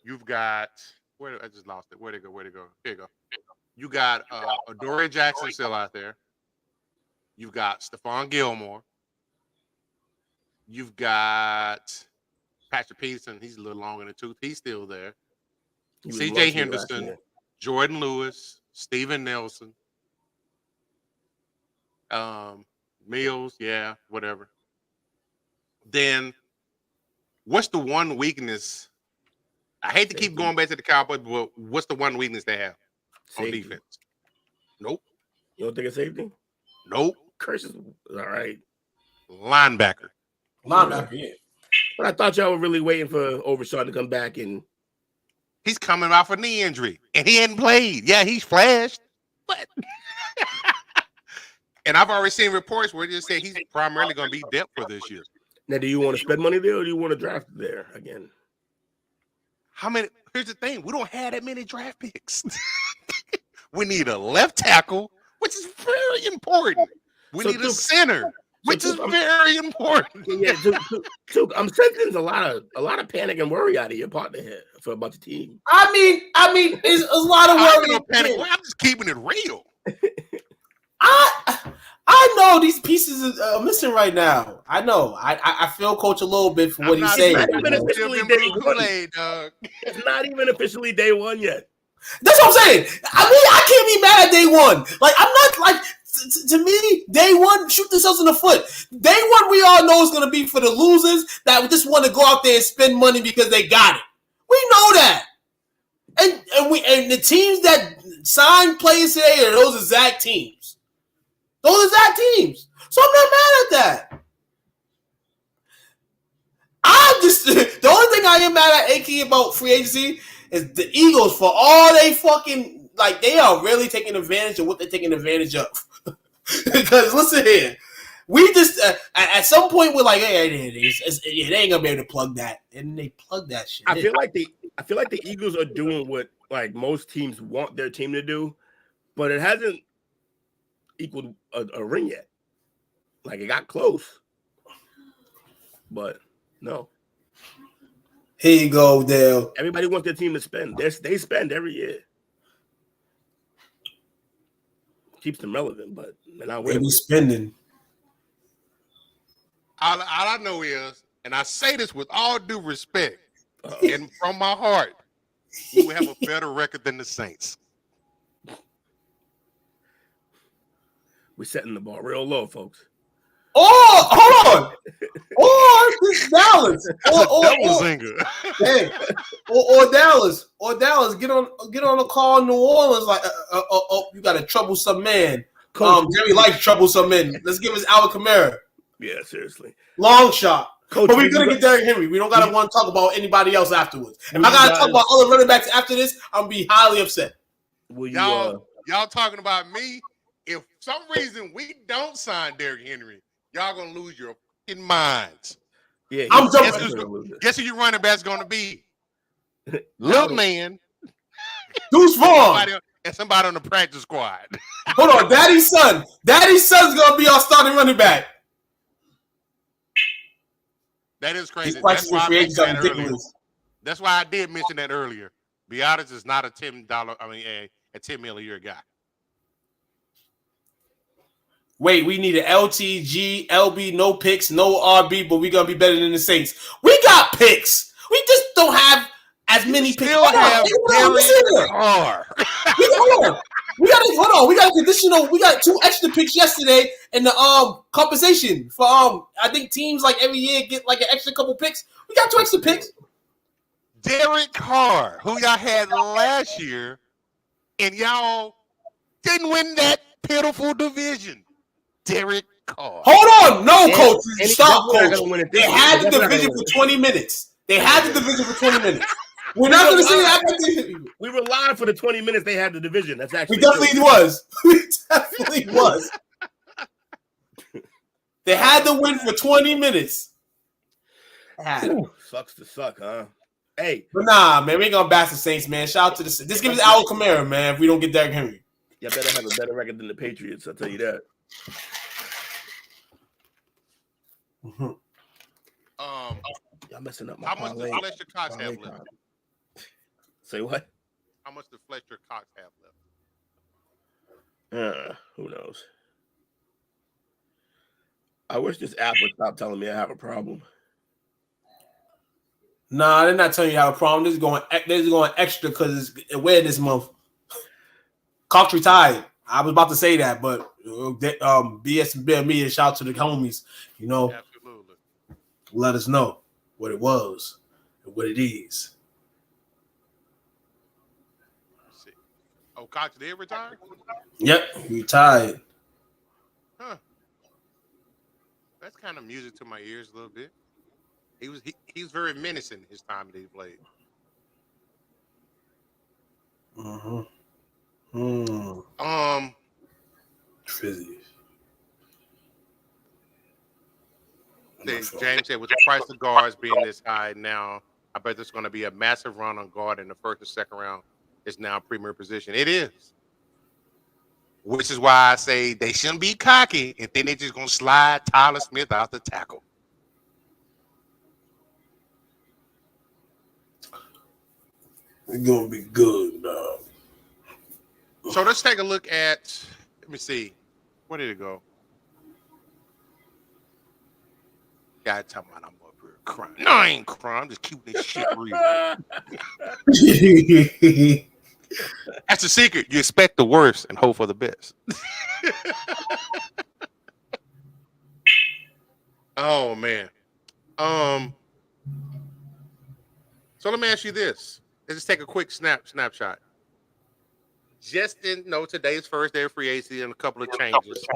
You've got I just lost it. Where'd it go? Here you go. You got Adoree Jackson still out there. You've got Stephon Gilmore. You've got Patrick Peterson. He's a little long in the tooth. He's still there. C.J. Henderson, Jordan Lewis, Steven Nelson, Mills, yeah, whatever. Then what's the one weakness? I hate to keep going back to the Cowboys, but what's the one weakness they have on defense? Nope. You don't think it's safety? Nope. Curse is all right. Linebacker, yeah. But I thought y'all were really waiting for Overshawn to come back, and he's coming off a knee injury, and he hadn't played. Yeah, he's flashed, but and I've already seen reports where they just say he's primarily going to be depth for this year. Now, do you want to spend money there, or do you want to draft there again? How many? Here's the thing: we don't have that many draft picks. We need a left tackle, which is very important. We need a center, which is very important. Yeah, I'm sensing a lot of panic and worry out of your partner here for about the team. I mean, it's a lot of worry. I'm just keeping it real. I know these pieces are missing right now. I know. I feel Coach a little bit for what he's saying. It's not even officially day one yet. That's what I'm saying. I mean, I can't be mad at day one. Like, I'm not like to me, day one, shoot themselves in the foot. Day one, we all know it's gonna be for the losers that just want to go out there and spend money because they got it. We know that. And the teams that sign players today are those exact teams. Those exact teams. So I'm not mad at that. I'm just the only thing I am mad at, AK, about free agency is the Eagles for all they fucking like. They are really taking advantage of what they're taking advantage of. Because listen here, we just at some point we're like, hey, they ain't gonna be able to plug that, and they plug that shit. I feel like the Eagles are doing what like most teams want their team to do, but it hasn't equaled a ring yet. Like, it got close, but no. Here you go, Dale. Everybody wants their team to spend. They spend every year. Keeps them relevant, but they're not winning. They be spending. All I know is, and I say this with all due respect and from my heart, we will have a better record than the Saints. We're setting the bar real low, folks. Oh, hold on. Or this Dallas. Or Dallas. Or Dallas. Get on a call in New Orleans like, you got a troublesome man. Jerry likes troublesome men. Let's give us Alvin Kamara. Yeah, seriously. Long shot. Coach, but we're going to get Derrick Henry. We don't got to want to talk about anybody else afterwards. If I got to talk about other running backs after this, I'm going to be highly upset. Y'all talking about me? If for some reason we don't sign Derrick Henry, y'all going to lose your fucking minds. Yeah, I'm jumping. Guess who your running back's going to be? Little man. Deuce Vaughn. And somebody on the practice squad. Hold on. Daddy's son. Daddy's son's going to be our starting running back. That is crazy. That's why I did mention that earlier. Biotis is not a $10 million a year guy. Wait, we need an LTG, LB, no picks, no RB, but we're gonna be better than the Saints. We got picks. We just don't have as many picks. Still have Derek Carr. We got conditional. We got 2 extra picks yesterday, and the compensation for I think teams like every year get like an extra couple picks. We got 2 extra picks. Derek Carr, who y'all had last year, and y'all didn't win that pitiful division. Derek Carr. Hold on, no, coach. Stop, coach. They had the They're division for 20 minutes. They had the division for 20 minutes. We're not going to see that. We were live for the 20 minutes they had the division. That's actually we definitely was. We definitely was. They had the win for 20 minutes. Sucks to suck, huh? Hey, but nah, man, we ain't gonna bash the Saints, man. Shout out to the. This gives us Al Kamara, man. If we don't get Derrick Henry, you better have a better record than the Patriots. I'll tell you that. Mm-hmm. Y'all messing up my. How much does Fletcher Cox have left? Say what? How much does Fletcher Cox have left? Who knows? I wish this app would stop telling me I have a problem. Nah, they're not telling you you have a problem. This is going extra because it's weird this month. Cox retired. I was about to say that, but BS and Bear Media, shout out to the homies. You know, absolutely. Let us know what it was and what it is. Let's see. Oh, Cox did retire? Yep, he retired. Huh. That's kind of music to my ears a little bit. He was very menacing his time that he played. Fizzy. James said, with the price of guards being this high now, I bet there's going to be a massive run on guard in the first and second round. It's now a premier position. It is. Which is why I say they shouldn't be cocky and think they're just going to slide Tyler Smith out the tackle. It's gonna be good, dog. So let's take a look at. Let me see. Where did it go? Guy talking about I'm up here crying. No, I ain't crying. I'm just keeping this shit real. That's the secret. You expect the worst and hope for the best. Oh man. So let me ask you this. Let's just take a quick snapshot. Just in today's first day of free agency and a couple of changes.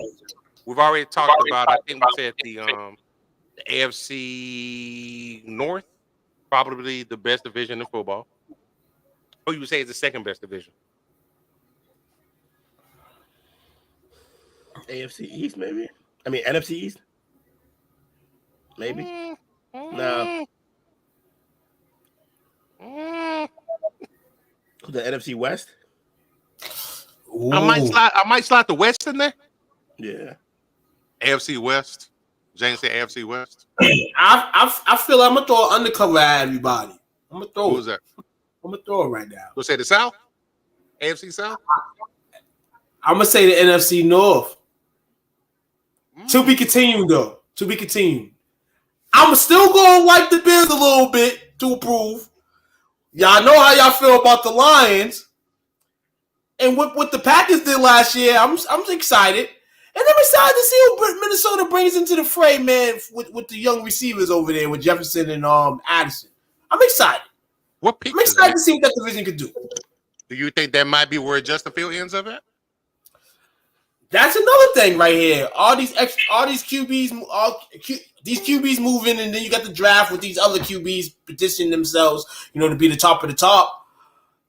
We've already talked about. I think we said the AFC North, probably the best division in football. Or you would say it's the second best division? AFC East, maybe. I mean NFC East, maybe. No. The NFC West. Ooh. I might slide the West in there. Yeah. AFC West. James said AFC West. I feel like I'm gonna throw an undercover at everybody. I'm gonna throw. Who's that? I'm gonna throw it right now. We'll say the South. AFC South. I'm gonna say the NFC North. To be continued, though. To be continued. I'm still gonna wipe the Bears a little bit to approve. Y'all know how y'all feel about the Lions. And what the Packers did last year, I'm excited. And I'm excited to see who Minnesota brings into the fray, man, with the young receivers over there with Jefferson and Addison. I'm excited. I'm excited to see what that division could do. Do you think that might be where Justin Field ends up at? That's another thing right here. All these QBs, these QBs moving, and then you got the draft with these other QBs petitioning themselves, to be the top of the top.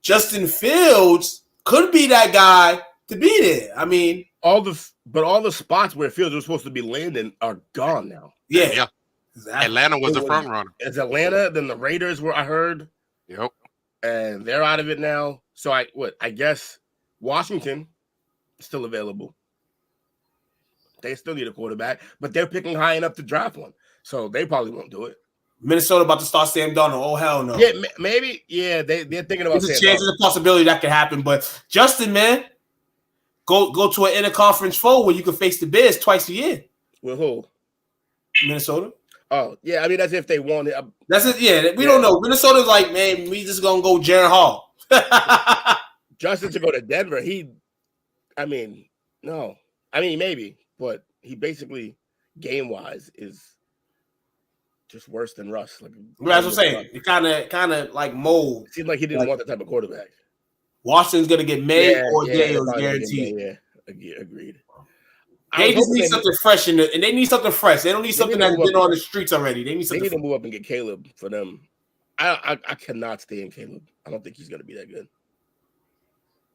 Justin Fields could be that guy to be there. I mean, all the spots where Fields was supposed to be landing are gone now. Yeah. Exactly. Atlanta was the front runner. It's Atlanta, then the Raiders were, I heard. Yep. And they're out of it now. So I guess Washington is still available. They still need a quarterback, but they're picking high enough to draft one. So they probably won't do it. Minnesota about to start Sam Darnold. Oh, hell no. Yeah, maybe. Yeah, they're thinking about There's a chance, there's a possibility that could happen. But Justin, man, Go to an interconference foe where you can face the Bears twice a year. With who? Minnesota. Oh, yeah. I mean, that's if they want it. That's it. Yeah, we don't know. Minnesota's like, man, we just gonna go Jaron Hall. Justin to go to Denver. No. I mean, maybe, but he basically game wise is just worse than Russ. Like, that's what I'm saying. It kind of like mold. It seemed like he didn't want that type of quarterback. Washington's gonna get May or Dale's guaranteed. Agreed. They just need something fresh and they need something fresh. They don't need something that's been on the streets already. They need something. They need to move up and get Caleb for them. I cannot stand Caleb. I don't think he's gonna be that good.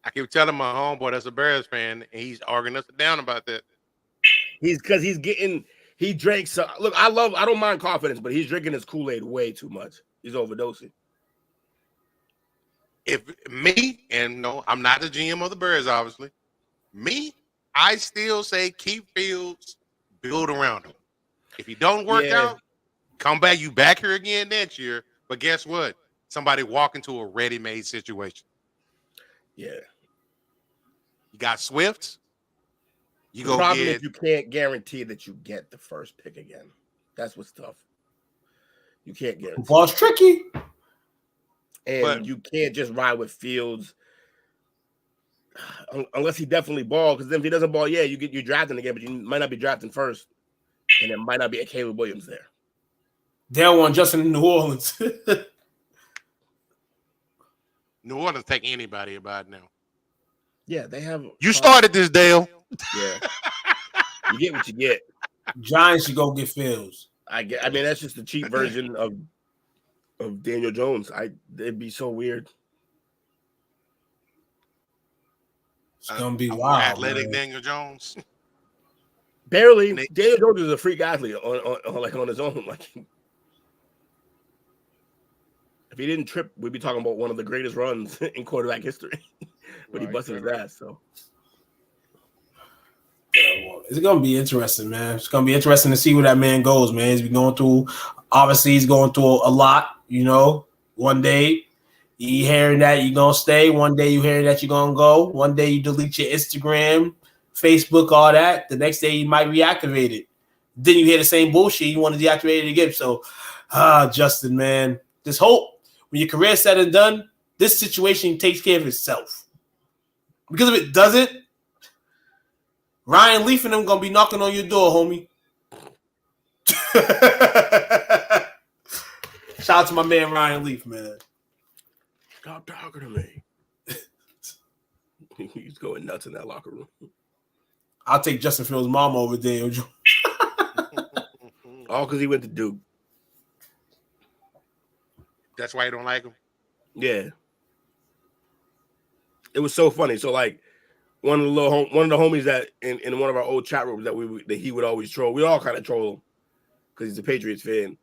I keep telling my homeboy that's a Bears fan, and he's arguing us down about that. He drinks. Look, I don't mind confidence, but he's drinking his Kool-Aid way too much. He's overdosing. If me, and no, I'm not the GM of the Bears, obviously. Me, I still say keep Fields, build around him. If he don't work out, come back. You back here again next year. But guess what? Somebody walk into a ready-made situation. Yeah. You got Swift. The problem is you can't guarantee that you get the first pick again. That's what's tough. You can't guarantee. Ball's tricky. And you can't just ride with Fields unless he definitely ball. Because then if he doesn't ball, you're drafting again, but you might not be drafting first. And there might not be a Caleb Williams there. They'll want Justin in New Orleans. New Orleans take anybody about now. Yeah, they have. You started this, Dale. Yeah. You get what you get. Giants should go get Fields. I mean, that's just the cheap version of Daniel Jones. It'd be so weird. It's gonna be wild. Athletic man. Daniel Jones. Barely. Daniel Jones is a freak athlete on his own. Like, if he didn't trip, we'd be talking about one of the greatest runs in quarterback history. But he busted his ass. So it's gonna be interesting, man. It's gonna be interesting to see where that man goes, man. He's going through. Obviously, he's going through a lot. You know, one day you hearing that you're gonna stay. One day you hearing that you're gonna go. One day you delete your Instagram, Facebook, all that. The next day you might reactivate it. Then you hear the same bullshit. You want to deactivate it again. So, Justin, man, just hope when your career's said and done, this situation takes care of itself. Because if it doesn't, Ryan Leaf and them gonna be knocking on your door, homie. Shout out to my man Ryan Leaf, man. Stop talking to me. He's going nuts in that locker room. I'll take Justin Fields' mom over there. All because he went to Duke. That's why you don't like him? Yeah. It was so funny. So, like, one of the homies that in one of our old chat rooms that he would always troll. We all kind of troll him because he's a Patriots fan.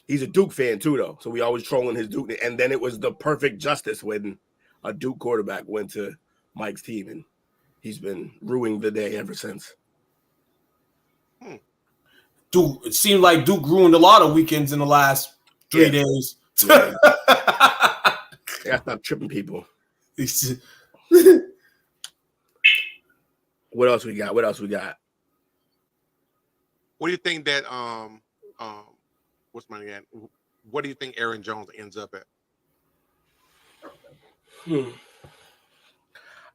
He's a Duke fan too, though. So we always trolling his Duke. And then it was the perfect justice when a Duke quarterback went to Mike's team, and he's been ruining the day ever since. Duke, it seemed like Duke ruined a lot of weekends in the last 3 days. Yeah. I gotta stop tripping people. What else we got? What do you think that what's my name? What do you think Aaron Jones ends up at?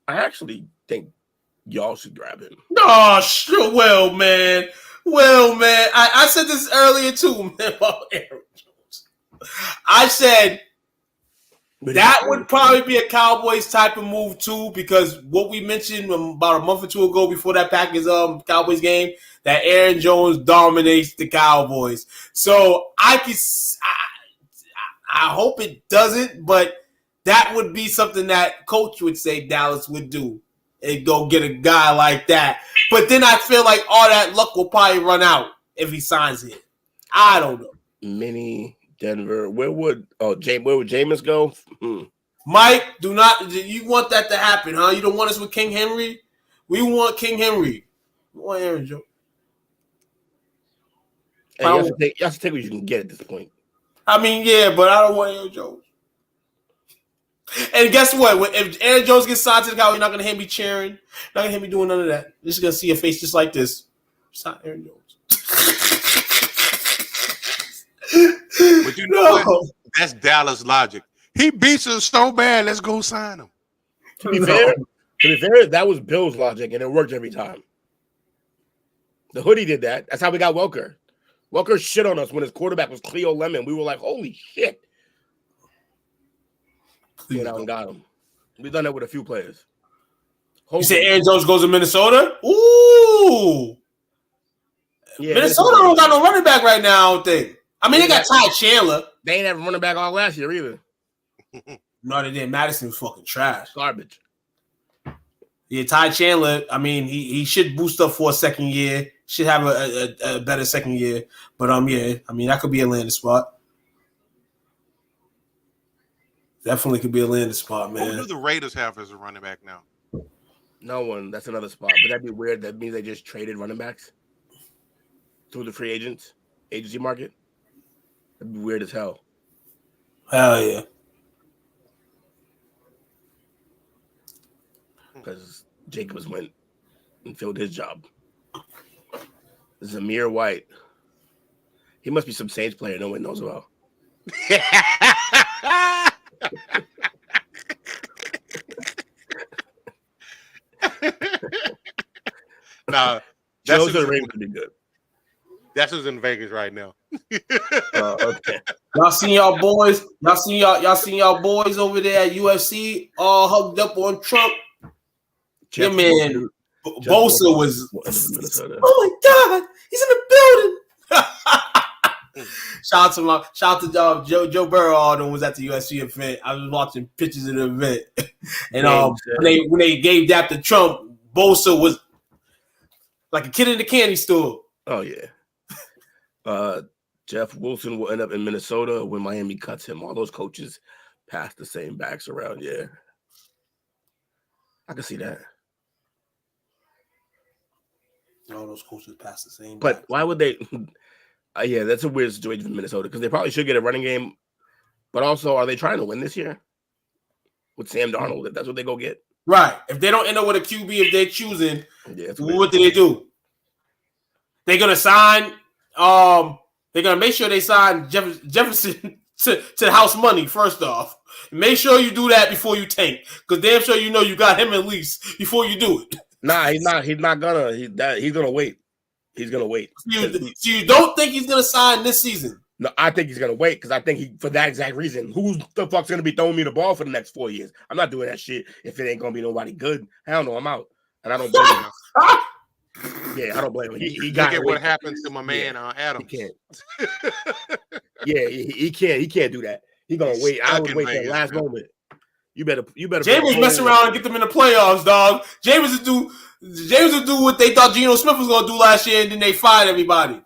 I actually think y'all should grab him. Oh, sure. Well, man. I said this earlier too, man, about Aaron Jones. I said that would probably be a Cowboys type of move too, because what we mentioned about a month or two ago before that Packers Cowboys game, that Aaron Jones dominates the Cowboys. So I hope it doesn't, but that would be something that coach would say Dallas would do and go get a guy like that. But then I feel like all that luck will probably run out if he signs it. I don't know. Mini Denver. Where would Jameis go? Mike, you want that to happen, huh? You don't want us with King Henry? We want King Henry. We want Aaron Jones. Hey, you have to take what you can get at this point. I mean, yeah, but I don't want Aaron Jones. And guess what? If Aaron Jones gets signed to the Cowboys, you're not gonna hear me cheering. Not gonna hear me doing none of that. You're just gonna see a face just like this. Sign Aaron Jones. But you know what? That's Dallas logic. He beats us so bad. Let's go sign him. To be fair, that was Bill's logic, and it worked every time. The hoodie did that. That's how we got Welker. Welker shit on us when his quarterback was Cleo Lemon. We were like, holy shit. Went out and got him. We've done that with a few players. You say Aaron Jones goes to Minnesota? Ooh. Yeah, Minnesota don't got no running back right now, I don't think. I mean, they got Ty Chandler. They ain't have a running back all last year either. No, they didn't. Madison was fucking trash. Garbage. Yeah, Ty Chandler, I mean, he should boost up for a second year. Should have a better second year. But, yeah, I mean, that could be a landing spot. Definitely could be a landing spot, man. Who do the Raiders have as a running back now? No one. That's another spot. But that'd be weird. That means they just traded running backs through the free agency market. That'd be weird as hell. Hell yeah. Because Jacobs went and filled his job. Zamir White. He must be some Saints player no one knows about. Nah, Joe's the ring could be good. That's who's in Vegas right now. Okay. Y'all seen y'all boys? Y'all seen y'all boys over there at UFC all hugged up on Trump? Yeah, man. Bosa was. Oh my God, he's in the building. Shout out to Joe Burrow. All them was at the UFC event. I was watching pictures of the event, and when they gave that to Trump, Bosa was like a kid in the candy store. Oh yeah. Jeff Wilson will end up in Minnesota when Miami cuts him. All those coaches pass the same backs around. Yeah, I can see that. All those coaches pass the same. But why would they? Yeah, that's a weird situation for Minnesota because they probably should get a running game. But also, are they trying to win this year with Sam Darnold? If that's what they go get, right? If they don't end up with a QB, if they're choosing, what do they do? They're gonna sign. They're gonna make sure they sign Jefferson to house money first off. Make sure you do that before you tank, because damn sure you know you got him at least before you do it. Nah, he's not. He's not gonna. He's gonna wait. He's gonna wait. So you don't think he's gonna sign this season? No, I think he's gonna wait because I think for that exact reason. Who's the fuck's gonna be throwing me the ball for the next 4 years? I'm not doing that shit if it ain't gonna be nobody good. Hell no, I'm out, and I don't blame him. Yeah, I don't blame him. He got Look at what happens to my man Adam. He can't. Yeah, he can't. He can't do that. He gonna wait. I would wait till the last moment. You better. James messing around and get them in the playoffs, dog. James would do what they thought Geno Smith was gonna do last year, and then they fired everybody.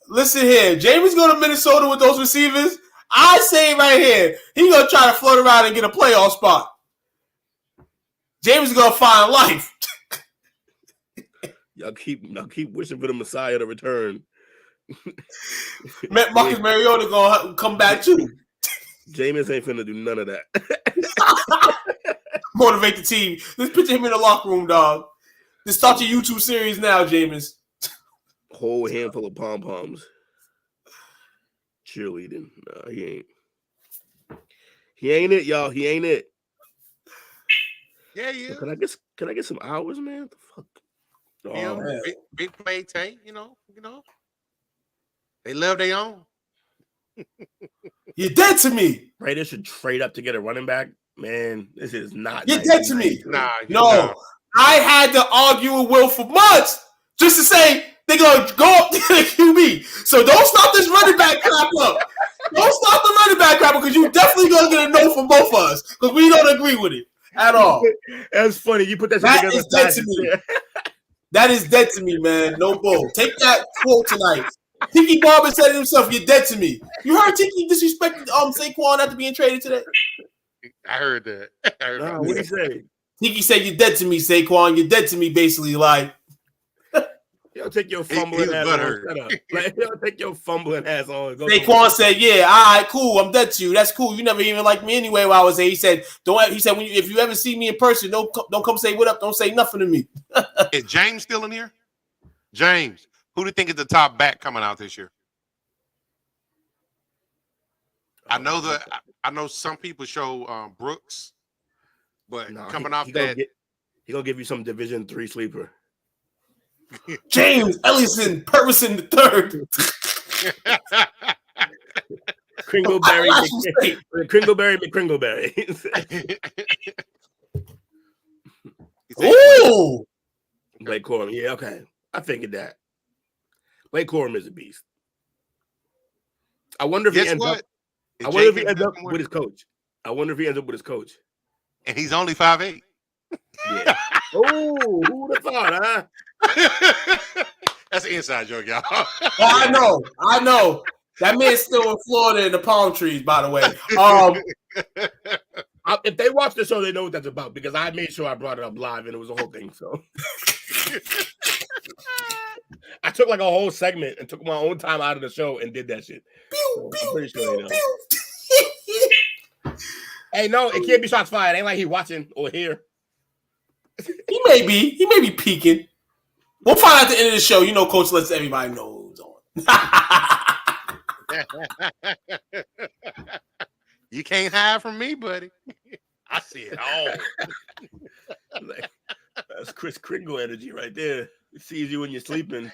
Listen here, James go to Minnesota with those receivers. I say right here, he gonna try to float around and get a playoff spot. James is gonna find life. Y'all keep wishing for the Messiah to return. Marcus Mariota gonna come back too. Jameis ain't finna do none of that. Motivate the team. Let's picture him in the locker room, dog. Let's start your YouTube series now, Jameis. Whole handful of pom-poms. Cheerleading. Nah, he ain't. He ain't it, y'all. He ain't it. Yeah, yeah. So can I get some hours, man? What the fuck? Oh, big play tank, you know. They love their own. You're dead to me. Raiders should trade up to get a running back. Man, this is not. You're dead to me. Nah, no. I had to argue with Will for months just to say they're going to go up to the QB. So don't stop this running back crap up. Don't stop the running back crap because you definitely going to get a no from both of us because we don't agree with it at all. That's funny. You put that together. That is dead to me. That is dead to me, man. No bull. Take that quote tonight. Tiki Barber said it himself, you're dead to me. You heard Tiki disrespect Saquon after being traded today? I heard that. What did he say? Tiki said, you're dead to me, Saquon. You're dead to me, basically. Like, yo, He'll take your He fumbling was ass on. butthurt. Shut up. Like, he'll take your fumbling ass on. Go Saquon said, "Yeah, all right, cool. I'm dead to you. That's cool. You never even liked me anyway while I was there." He said, "Don't." He said, if you ever see me in person, don't come say what up. Don't say nothing to me." Is James still in here? James, who do you think is the top back coming out this year? I know some people show Brooks, but coming off that, he gonna give you some Division III sleeper. James Ellison Purvison III. Kringleberry McKringleberry. Ooh, Blake Corum. Yeah, okay. I figured that. Blake Corum is a beast. I wonder if he ends up. I wonder if he ends up with his coach. And he's only 5'8". Yeah. Oh, who would have thought, huh? That's an inside joke, y'all. I know. That man's still in Florida in the palm trees, by the way. If they watch the show, they know what that's about because I made sure I brought it up live and it was a whole thing. So I took like a whole segment and took my own time out of the show and did that shit. So I'm pretty sure they know. Hey, no, it can't be shots fired. Ain't like he watching or here. He may be peeking. We'll find out at the end of the show. You know, Coach lets everybody know who's on. You can't hide from me, buddy. I see it all. That's Chris Kringle energy right there. He sees you when you're sleeping.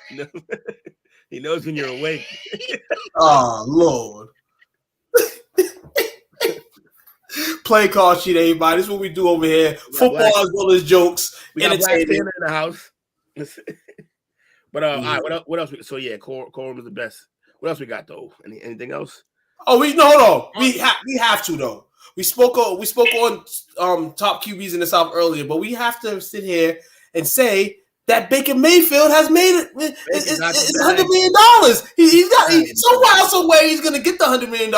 He knows when you're awake. Oh, Lord. Play call sheet, everybody. This is what we do over here. Football as well as jokes. We got Black Panther in the house. But all right, what else? So yeah, Corum is the best. What else we got though? Anything else? Oh, hold on. We have to though. We spoke on top QBs in the South earlier, but we have to sit here and say that Baker Mayfield has made it. It's $100 million. He's got somehow, some way he's gonna get the $100 million.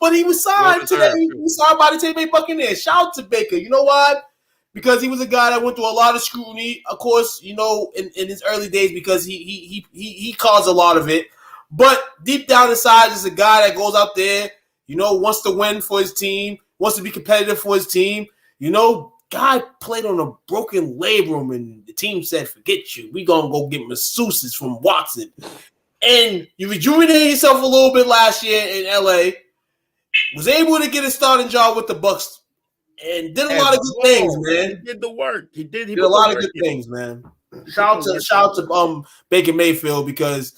But he was signed today. He was signed by the Tampa Bay Buccaneers. Shout out to Baker. You know what? Because he was a guy that went through a lot of scrutiny. Of course, you know, in his early days, because he caused a lot of it. But deep down inside, is a guy that goes out there, you know, wants to win for his team, wants to be competitive for his team. You know, guy played on a broken labrum, and the team said, "Forget you. We gonna go get masseuses from Watson." And you rejuvenated yourself a little bit last year in LA. Was able to get a starting job with the Bucs, and did a lot of good things, man. He did the work. He did a lot of good things, man. Shout out to Baker Mayfield, because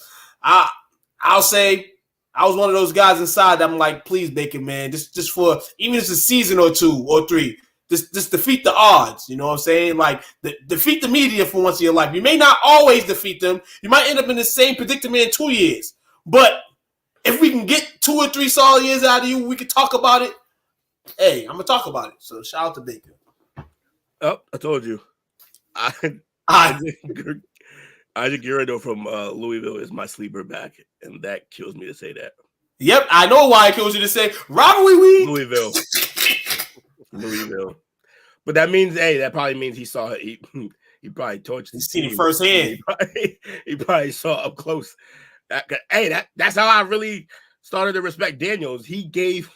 I'll say I was one of those guys inside that I'm like, please, Baker, man, just for even if it's a season or 2 or 3, just defeat the odds. You know what I'm saying? Like, defeat the media for once in your life. You may not always defeat them. You might end up in the same predicament in 2 years. But if we can get 2 or 3 solid years out of you, we can talk about it. Hey, I'm gonna talk about it. So shout out to Baker. Oh, I told you. Isaac Guerrero from Louisville is my sleeper back, and that kills me to say that. Yep, I know why it kills you to say rivalry week. Louisville. But that means, that probably means he saw it. He probably torched his team firsthand. He probably saw up close. That's how I really started to respect Daniels. He gave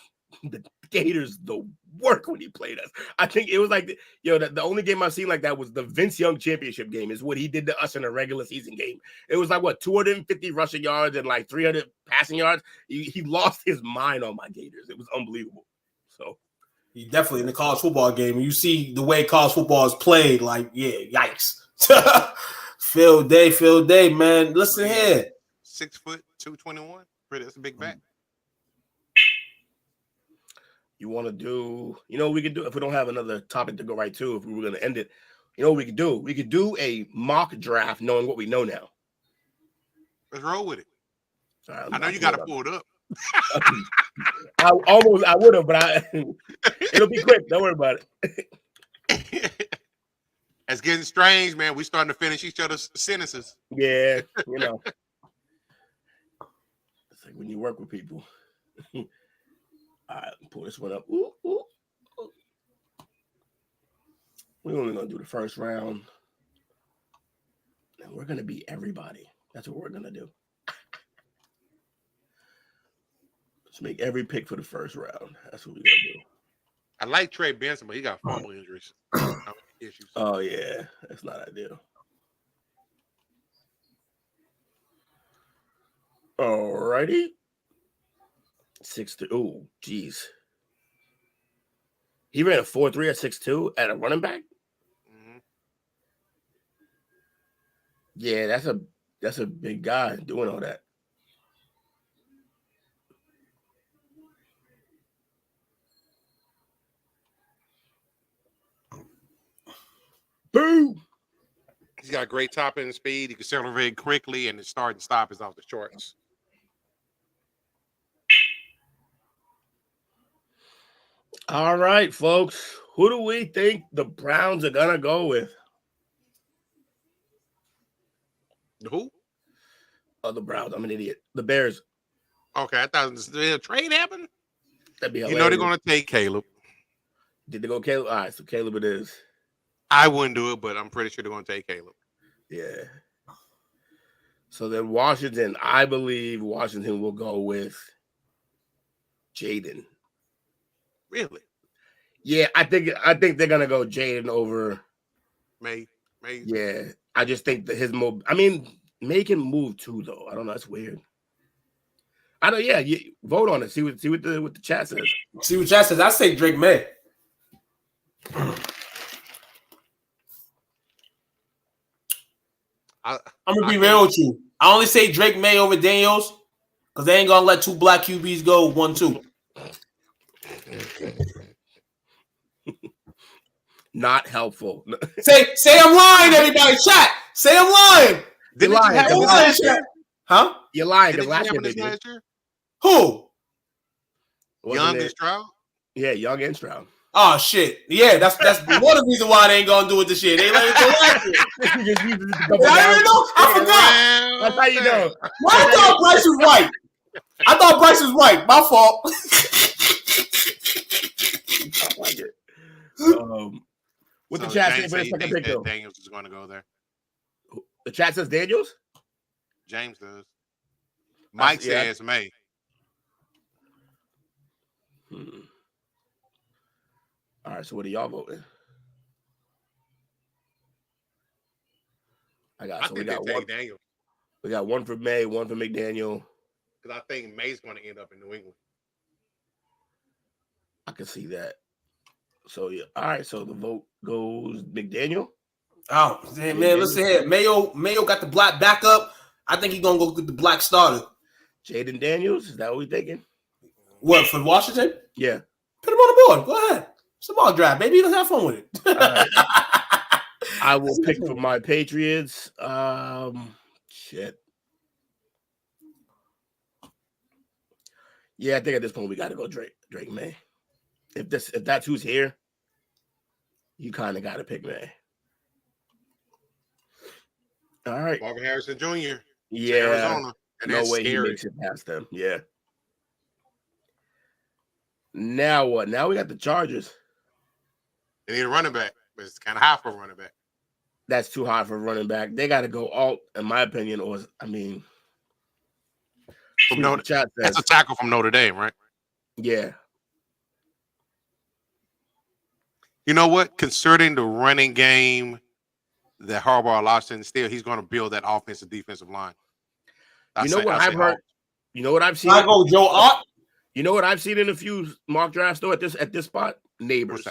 the Gators the work when he played us. I think it was like, the only game I've seen like that was the Vince Young championship game, is what he did to us in a regular season game. It was like, 250 rushing yards and like 300 passing yards. He lost his mind on my Gators. It was unbelievable. So he definitely in the college football game. And you see the way college football is played, like, yeah, yikes. Phil Day, man. Listen here. 6 foot 221. That's a big back. You want to do, we could do, if we don't have another topic to go right to, if we were going to end it, what we could do? We could do a mock draft knowing what we know now. Let's roll with it. Right, I know you got to pull it up. I would have, but it'll be quick. Don't worry about it. It's getting strange, man. We starting to finish each other's sentences. Yeah, It's like when you work with people. All right, pull this one up. Ooh. We're only going to do the first round. And We're gonna beat everybody. That's what we're gonna do. Let's make every pick for the first round. That's what we're gonna do. I like Trey Benson, but he got fumble injuries. Issues. Oh yeah, that's not ideal. Alrighty. 6'2". Oh, geez. He ran a 4.3 at 6'2" at a running back. Mm-hmm. Yeah, that's a big guy doing all that. Boom. He's got great top end speed. He can accelerate quickly, and his start and stop is off the shorts. All right, folks. Who do we think the Browns are gonna go with? Who? Oh, the Browns. I'm an idiot. The Bears. Okay, I thought the trade happened. That'd be hilarious. You know they're gonna take Caleb. Did they go Caleb? All right, so Caleb it is. I wouldn't do it, but I'm pretty sure they're gonna take Caleb. Yeah. So then Washington, I believe Washington will go with Jaden. Really? Yeah, I think they're gonna go Jaden over May. Yeah, I just think that his move. I mean, May can move too, though. I don't know. That's weird. I don't. Yeah, you vote on it. See what the chat says. See what chat says. I say Drake May. I'm gonna be real with you. I only say Drake May over Daniels because they ain't gonna let two black QBs go 1-2. Not helpful. Say I'm lying, everybody. Chat. Say I'm lying. You're lying. Huh? You're lying. Did Last last year. Who? Young and Stroud? Yeah, Young and Stroud. Oh shit! Yeah, that's one of the reasons why they ain't gonna do it this year. They let it go last year. I didn't know. I forgot. That's how you know. Well, I thought Bryce was right. I thought Bryce was right. My fault. I like it. What the chat say for the second pick though? Daniels is going to go there. The chat says Daniels. James does. Mike says May. All right, so what are y'all voting? We got one. Daniel. We got one for May, one for McDaniel. Because I think May's going to end up in New England. I can see that. So yeah, all right. So the vote goes McDaniel. Oh man, listen here. Mayo got the black backup. I think he's gonna go get the black starter. Jaden Daniels, is that what we're thinking? What for Washington? Yeah. Put him on the board. Go ahead. It's a ball draft, baby. Let's have fun with it. Right. I will pick for my Patriots. Shit. Yeah, I think at this point we got to go Drake May. If that's who's here, you kind of got to pick May. All right. Marvin Harrison Jr. Yeah. Arizona. And no way scary. he makes it past them. Yeah. Now what? Now we got the Chargers. They need a running back, but it's kind of high for a running back. That's too high for a running back. They got to go alt, in my opinion. That's a tackle from Notre Dame, right? Yeah. You know what? Concerning the running game that Harbaugh lost in, still he's going to build that offensive defensive line. I've heard. You know what I've seen? I go Joe Ott. You know what I've seen in a few mock drafts though at this spot? Neighbors.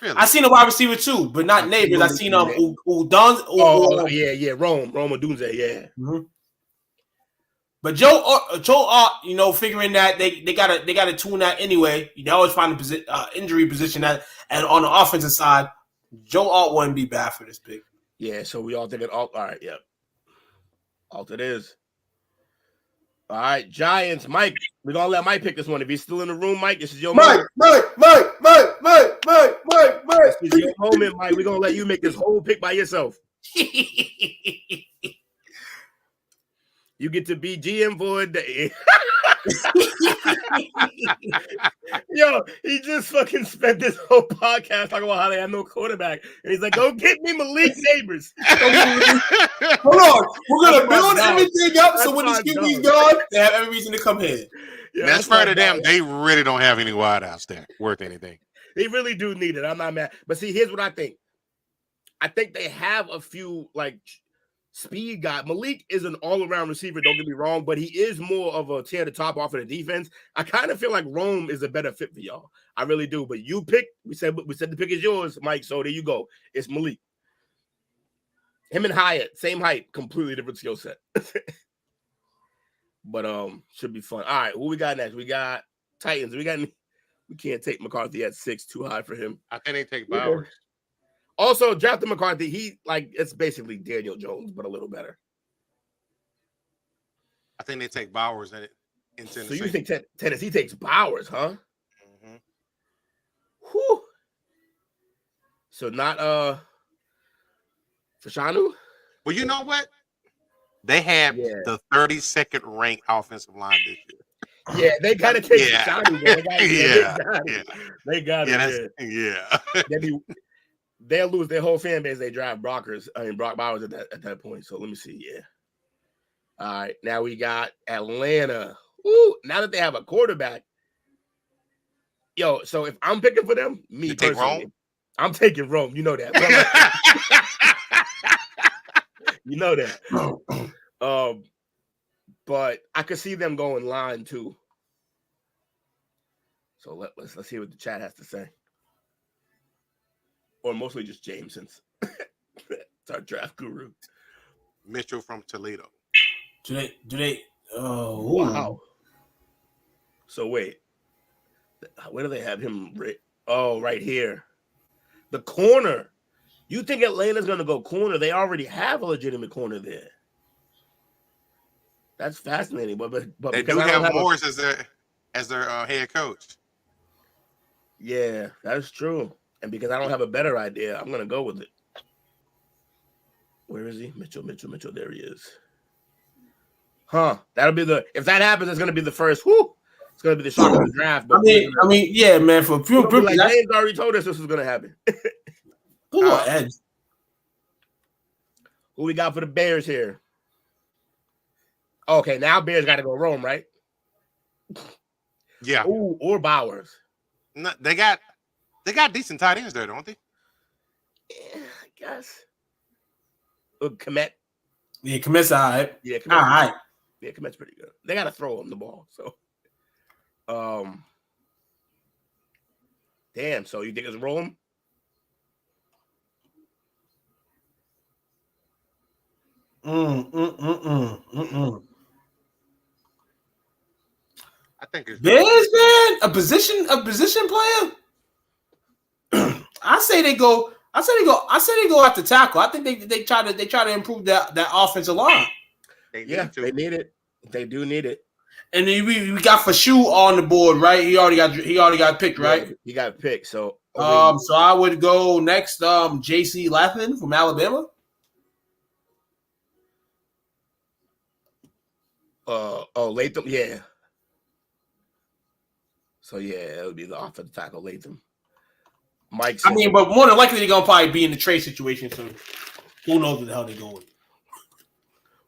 Really? I seen a wide receiver too, but not Neighbors. I seen Udon. Yeah, Rome Odunze, yeah. Mm-hmm. But Joe Ott, figuring that they gotta tune that anyway. They always find a injury position and on the offensive side, Joe Ott wouldn't be bad for this pick. Yeah, so we all think it alt. All right, yeah. Alt it is. All right, Giants. Mike, we're gonna let Mike pick this one. If he's still in the room, Mike, this is your moment. Mike. This is your moment, Mike. We're gonna let you make this whole pick by yourself. You get to be GM for a day. Yo, he just fucking spent this whole podcast talking about how they have no quarterback. And he's like, go get me Malik Neighbors. Hold on. We're going to build everything up so when this QB's gone, they have every reason to come here. Yeah, that's fair to them. They really don't have any wideouts there worth anything. They really do need it. I'm not mad. But see, here's what I think. I think they have a few, like, speed guy. Malik is an all-around receiver, don't get me wrong, but he is more of a tear the top off of the defense. I kind of feel like Rome is a better fit for y'all. I really do. But you pick, we said the pick is yours, Mike. So there you go. It's Malik. Him and Hyatt, same height, completely different skill set. But should be fun. All right, who we got next? We got Titans. We can't take McCarthy at 6, too high for him. I think they take Bowers. Also, drafting McCarthy, it's basically Daniel Jones, but a little better. I think they take Bowers in Tennessee. So you think Tennessee takes Bowers, huh? Mm-hmm. Whew. So not Fashanu? Well, you know what? They have the 32nd ranked offensive line this year. Yeah, they gotta take Fashanu. They got it. Yeah. They'll lose their whole fan base. They draft Brock Bowers at that point. So let me see. Yeah. All right. Now we got Atlanta. Ooh, now that they have a quarterback. Yo, so if I'm picking for them, you take Rome? I'm taking Rome. You know that. You know that. But I could see them going line too. So let's see what the chat has to say. Or mostly just James, since it's our draft guru. Mitchell from Toledo. Do they? Oh, wow. So wait, where do they have him? Oh, right here, the corner. You think Atlanta's gonna go corner? They already have a legitimate corner there. That's fascinating, but they do have Morris as their head coach. Yeah, that's true. And because I don't have a better idea, I'm gonna go with it. Where is he? Mitchell. There he is. Huh? If that happens, it's gonna be the first. Whoo! It's gonna be the shock of the draft. But I mean, yeah, man. For pure, like James already told us this was gonna happen. Edge. Who we got for the Bears here? Okay, now Bears got to go Rome, right? Yeah. Ooh, or Bowers. No, they got decent tight ends there, don't they? Yeah, I guess. Komet. Yeah, Komet's all right. Yeah, all right. Yeah, Komet's pretty good. They got to throw him the ball. So, damn. So you think it's Rome? I think it's Bears, man. A position player. I say they go after tackle. I think they try to improve that offensive line. They need it. They do need it. And then we got Fashu on the board, right? He already got picked, right? Yeah, he got picked. So so I would go next. J.C. Latham from Alabama. Latham, yeah. So yeah, it would be the offensive tackle Latham. Mike. I mean, but more than likely they're gonna probably be in the trade situation. So who knows what the hell they're going?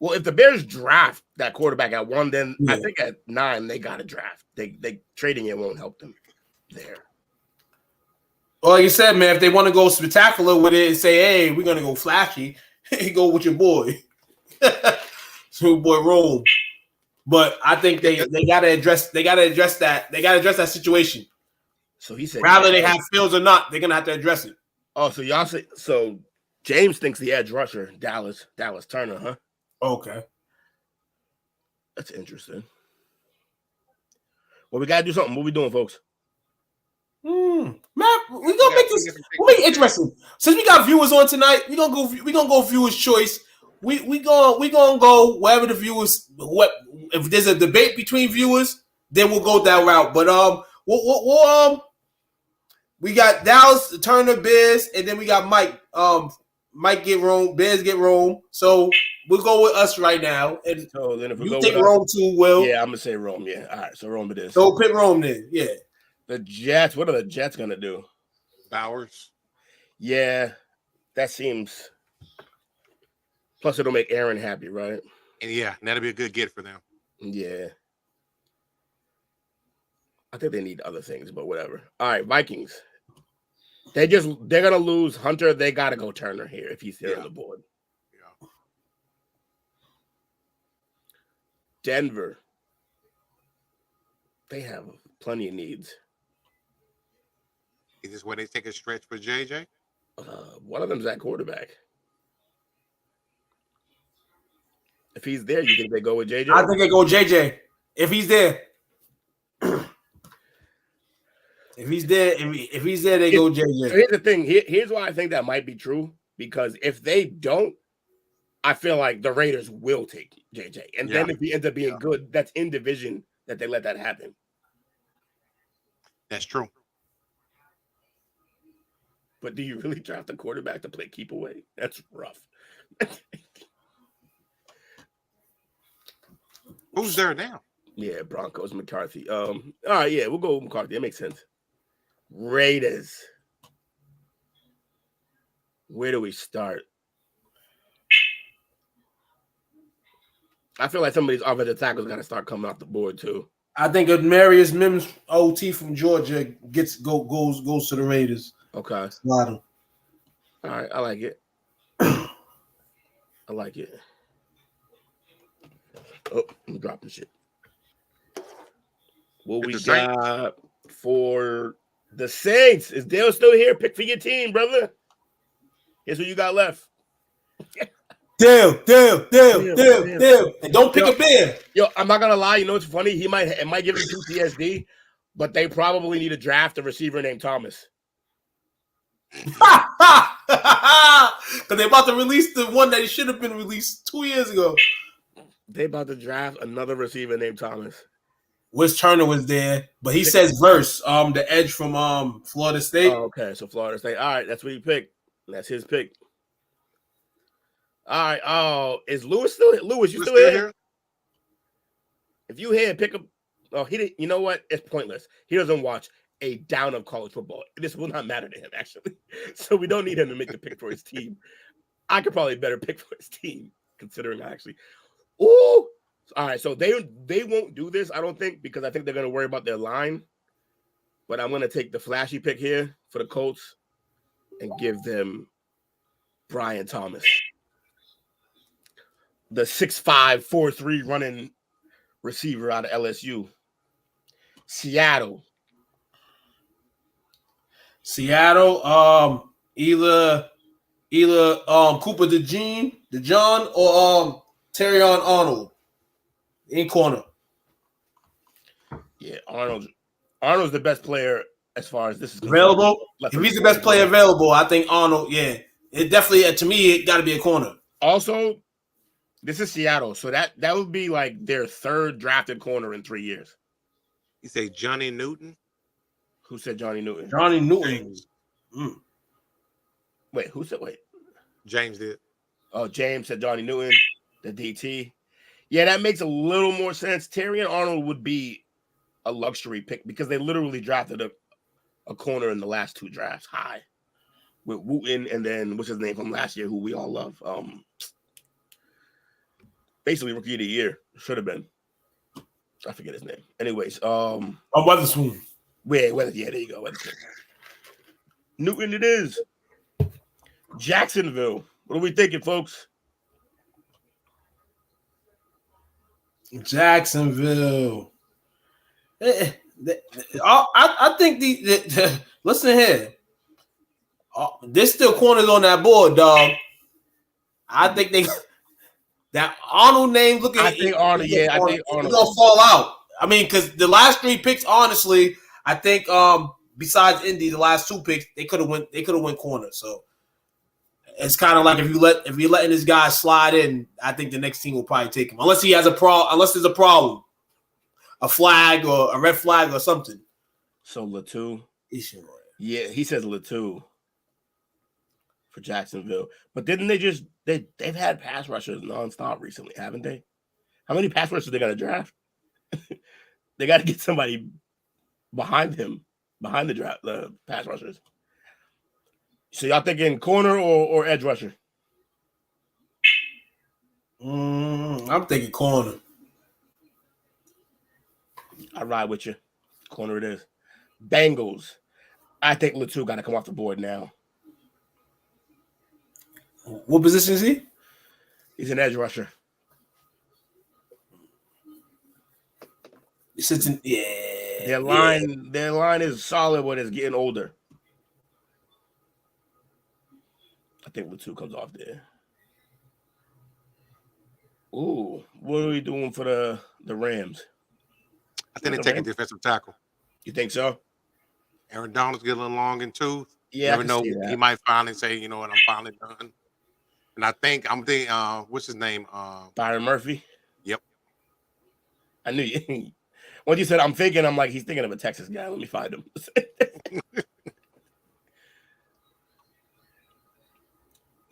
Well, if the Bears draft that quarterback at 1, then I think at 9 they got to draft. They trading it won't help them there. Well, like you said, man, if they want to go spectacular with it and say, "Hey, we're gonna go flashy," go with your boy, your boy Rome. But I think they gotta address that. They gotta address that situation. So he said, rather they have Fields or not, they're gonna have to address it. Oh, so y'all say so? James thinks the edge rusher, Dallas Turner, huh? Okay, that's interesting. Well, we gotta do something. What we doing, folks? Man, we gonna make this. We'll make it interesting. Since we got viewers on tonight, we gonna go viewers' choice. We gonna go wherever the viewers. If there's a debate between viewers, then we'll go that route. But we got Dallas, Turner, Bears, and then we got Mike. Mike get Rome, Bears get Rome. So we'll go with us right now. And So then if we you go think with Rome too, Will? yeah, I'm gonna say Rome. Yeah, all right. So Rome it is. So pick Rome then. Yeah. The Jets. What are the Jets gonna do? Bowers. Yeah, that seems. Plus, it'll make Aaron happy, right? And yeah, that'll be a good get for them. Yeah. I think they need other things, but whatever. All right, Vikings. They're gonna lose Hunter. They gotta go Turner here if he's there on the board. Yeah. Denver. They have plenty of needs. Is this where they take a stretch for JJ? One of them's at quarterback. If he's there, you think they go with JJ? I think they go JJ if he's there. If he's there, they go JJ. Here's the thing. Here's why I think that might be true. Because if they don't, I feel like the Raiders will take JJ. And then if he ends up being good, that's in division that they let that happen. That's true. But do you really draft a quarterback to play keep away? That's rough. Who's there now? Yeah, Broncos, McCarthy. All right, yeah, we'll go with McCarthy. That makes sense. Raiders. Where do we start? I feel like some of these offensive tackles got to start coming off the board too. I think if Marius Mims OT from Georgia goes to the Raiders. Okay. Slide him. All right, I like it. I like it. Oh, I'm dropping shit. What we got for the Saints? Is Dale still here? Pick for your team, brother. Here's what you got left. Dale. And don't pick a bear. Yo, I'm not gonna lie. You know what's funny? It might give him PTSD, but they probably need to draft a receiver named Thomas. Because they're about to release the one that should have been released 2 years ago. They about to draft another receiver named Thomas. Wes Turner was there, but he says Verse, the edge from Florida State. Oh, okay, so Florida State. All right, that's what he picked. That's his pick. All right. Oh, is Lewis still here? Lewis, you still here? If you here, pick up. Oh, he didn't. You know what? It's pointless. He doesn't watch a down of college football. This will not matter to him, actually. So we don't need him to make the pick for his team. I could probably better pick for his team, considering actually. Ooh. All right. So they won't do this, I don't think, because I think they're going to worry about their line. But I'm going to take the flashy pick here for the Colts and give them Brian Thomas. The 6'5", 4'3" running receiver out of LSU. Seattle, either Cooper DeJean or Terrion Arnold in corner. Yeah, Arnold's the best player as far as this is available. If he's the best player available, I think Arnold. Yeah, it definitely to me it got to be a corner. Also, this is Seattle, so that would be like their third drafted corner in 3 years. You say Johnny Newton? Who said Johnny Newton? Johnny Newton. Wait, who said wait? James did. Oh, James said Johnny Newton, the DT. Yeah, that makes a little more sense. Terrion Arnold would be a luxury pick because they literally drafted a corner in the last 2 drafts high with Wooten and then what's his name from last year, who we all love. Basically rookie of the year should have been. I forget his name. Anyways, Weatherspoon. Yeah, there you go. Weatherspoon. Newton it is. Jacksonville. What are we thinking, folks? Jacksonville. I think the listen here. There's still corners on that board, dog. I think that Arnold name looking. I think Arnold. Yeah, I think Arnold gonna fall out. I mean, because the last 3 picks, honestly, I think besides Indy, the last 2 picks they could have went corner. So it's kind of like if you're letting this guy slide in, I think the next team will probably take him unless he has unless there's a problem, a flag or a red flag or something. So Latu, yeah, he says Latu for Jacksonville, but didn't they just they've had pass rushers nonstop recently, haven't they? How many pass rushers they got to draft? They got to get somebody behind him, behind the pass rushers. So y'all thinking corner or edge rusher? I'm thinking corner. I ride with you. Corner it is. Bengals. I think Latu got to come off the board now. What position is he? He's an edge rusher. He sits in, Their line is solid, but it's getting older. I think Latu comes off there. Ooh, what are we doing for the Rams? I think they're taking defensive tackle. You think so? Aaron Donald's getting a little long in tooth. Yeah, Never know. He might finally say, you know what, I'm finally done. And I'm thinking, what's his name? Byron Murphy. Yep. I knew you. When you said I'm thinking, I'm like, he's thinking of a Texas guy. Let me find him.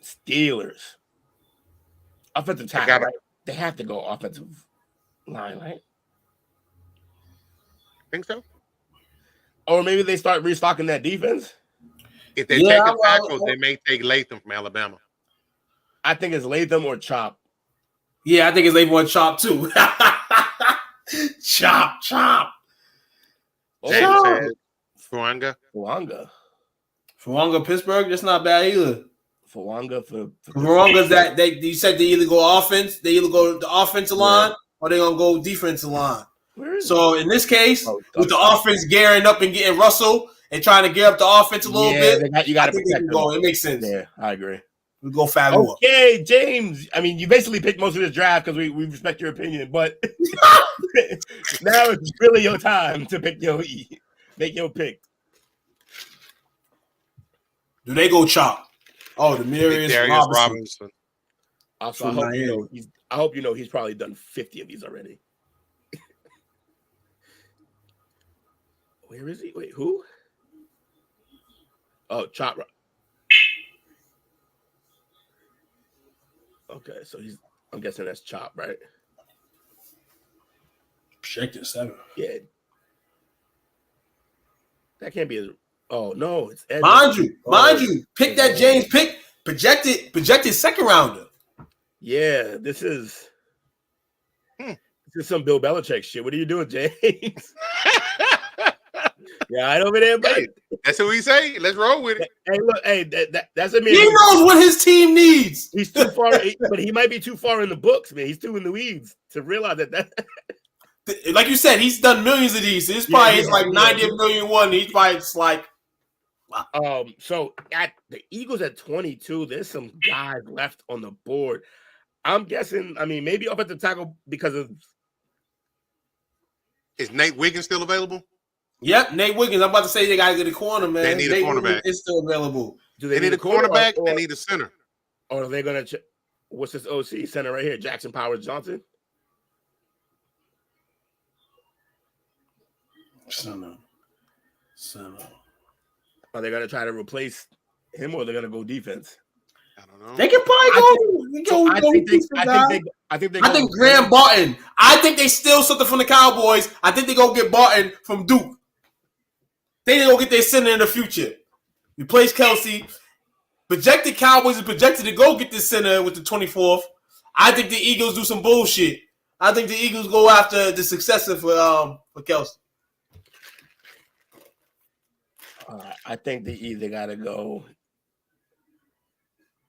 Steelers. Offensive tackle, right? They have to go offensive line, right? Think so? Or maybe they start restocking that defense. If they take a tackle, they may take Latham from Alabama. I think it's Latham or Chop. Yeah, I think it's Latham or Chop too. Chop. James said Fuanga, Pittsburgh. That's not bad either. Fuanga's that you said they either go offense, they either go the offensive line, or they're gonna go defensive line. So in this case, with the offense gearing up and getting Russell and trying to gear up the offense a little bit, you got to protect them. It makes sense. Yeah, I agree. We go fat. Okay, James. I mean, you basically picked most of this draft because we respect your opinion, but now it's really your time to make your pick. Do they go Chop? Oh, Darius Robinson. Also, I hope you know he's probably done 50 of these already. Where is he? Wait, who? Oh, Chop. Okay, so I'm guessing that's Chop, right? Projected 7. Yeah. That can't be oh no, it's Ed. Mind you, pick that James pick, projected second rounder. Yeah, this is some Bill Belichick shit. What are you doing, James? Yeah, I over there, buddy. That's what we say. Let's roll with it. Hey, look, that's a man. He knows what his team needs. He's too far, but he might be too far in the books, man. He's too in the weeds to realize that. Like you said, he's done millions of these. His probably is like 90 million one. He's probably just like, wow. So at the Eagles at 22, there's some guys left on the board. I'm guessing. I mean, maybe offensive tackle because of. Is Nate Wiggins still available? Yep, Nate Wiggins. I'm about to say they got to get a corner, man. They need a cornerback. It's still available. Do they need a cornerback? They need a center. Or are they going to? What's this OC center right here? Jackson Powers Johnson. Center. Are they going to try to replace him, or they're going to go defense? I don't know. They can probably go. I think Graham Barton. I think they steal something from the Cowboys. I think they go get Barton from Duke. They go get their center in the future. Replace Kelsey. Projected Cowboys is projected to go get this center with the 24th. I think the Eagles do some bullshit. I think the Eagles go after the successor for Kelsey. I think they either got to go.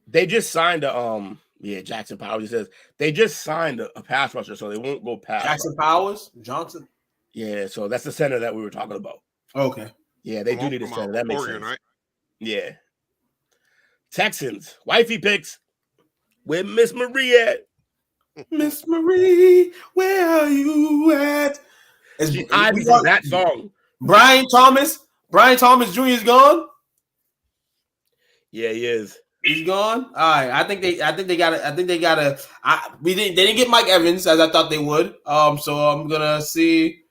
They just signed a Jackson Powers. He says they just signed a pass rusher, so they won't go past Jackson Powers Johnson. Yeah, so that's the center that we were talking about. Okay. Yeah, they do need a center. That makes sense. Right? Yeah. Texans, wifey picks. Where Miss Marie at? Miss Marie, where are you at? That song. Brian Thomas Jr. is gone. Yeah, he is. He's gone. All right. I think they gotta. They didn't get Mike Evans as I thought they would. So I'm gonna see.